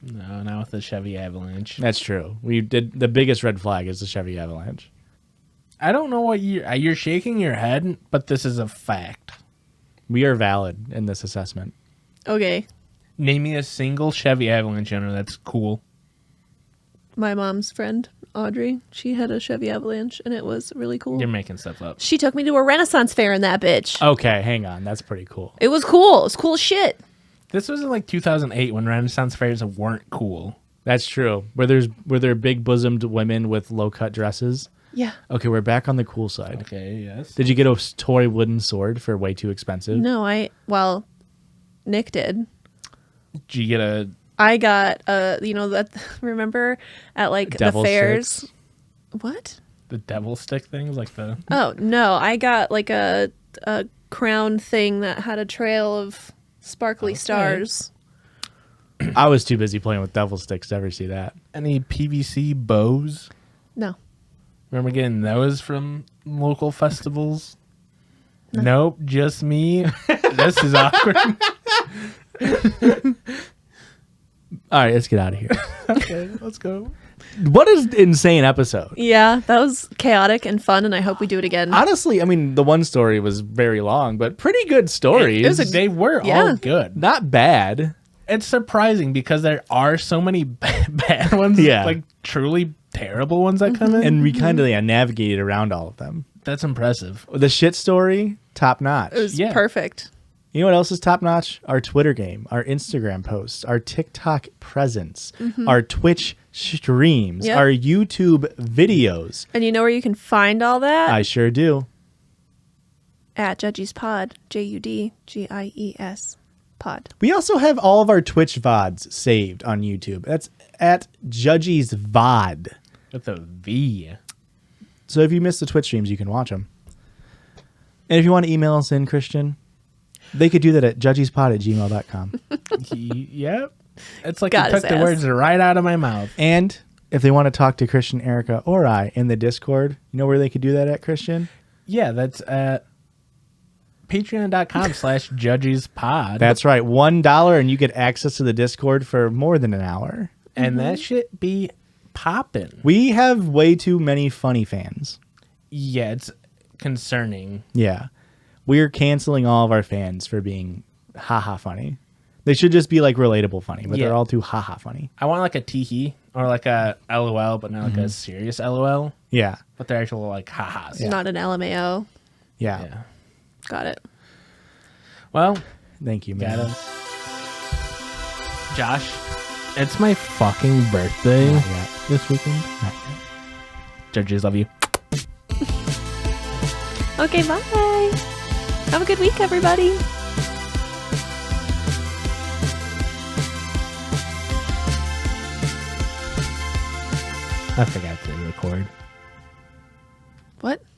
No, not with the Chevy Avalanche. That's true. We did the biggest red flag is the Chevy Avalanche. I don't know what you're shaking your head, but this is a fact. We are valid in this assessment. Okay. Name me a single Chevy Avalanche owner that's cool. My mom's friend, Audrey, she had a Chevy Avalanche, and it was really cool. You're making stuff up. She took me to a Renaissance fair in that bitch. Okay, hang on. That's pretty cool. It was cool. It was cool as shit. This was in like 2008 when Renaissance fairs weren't cool. That's true. Were there big bosomed women with low cut dresses? Yeah. Okay, we're back on the cool side. Okay, yes. Did you get a toy wooden sword for way too expensive? No, Nick did. Did you get a... I got that remember at like Devil the fairs. sticks? What? The devil stick things, like the... Oh, no, I got like a crown thing that had a trail of sparkly stars. I was too busy playing with devil sticks to ever see that. Any PVC bows? No. Remember getting those from local festivals? Nope, just me. This is awkward. All right, let's get out of here. Okay, let's go. What an insane episode. Yeah, that was chaotic and fun, and I hope we do it again. Honestly, I mean, the one story was very long, but pretty good stories. They were all good. Not bad. It's surprising because there are so many bad ones, Yeah. like truly terrible ones that come in. And we kind of navigated around all of them. That's impressive. The shit story, top notch. It was Yeah. perfect. You know what else is top notch? Our Twitter game, our Instagram posts, our TikTok presence, our Twitch streams, Yep. our YouTube videos. And you know where you can find all that? I sure do. At Judgies Pod, JUDGIES Pod. We also have all of our Twitch VODs saved on YouTube. That's at Judgies VOD. With a V. So if you missed the Twitch streams, you can watch them. And if you want to email us in, Christian, they could do that at judgiespod@gmail.com. Yep. It's like Got you took his the ass. words right out of my mouth. And if they want to talk to Christian, Erika, or I in the Discord, you know where they could do that at, Christian? Yeah, that's at patreon.com/judgiespod. That's right. $1 and you get access to the Discord for more than an hour. And that shit be popping. We have way too many funny fans. Yeah, it's concerning. Yeah. We're canceling all of our fans for being haha funny. They should just be like relatable funny, but Yeah. they're all too haha funny. I want like a teehee or like a LOL, but not like a serious LOL. Yeah. But they're actual like ha-has. Not an LMAO. Yeah. Yeah. Got it. Well, Thank you, man. gotta. Josh, it's my fucking birthday Not yet. this weekend. Not yet. Judges, love you. Okay, bye. Have a good week, everybody. I forgot to record. What?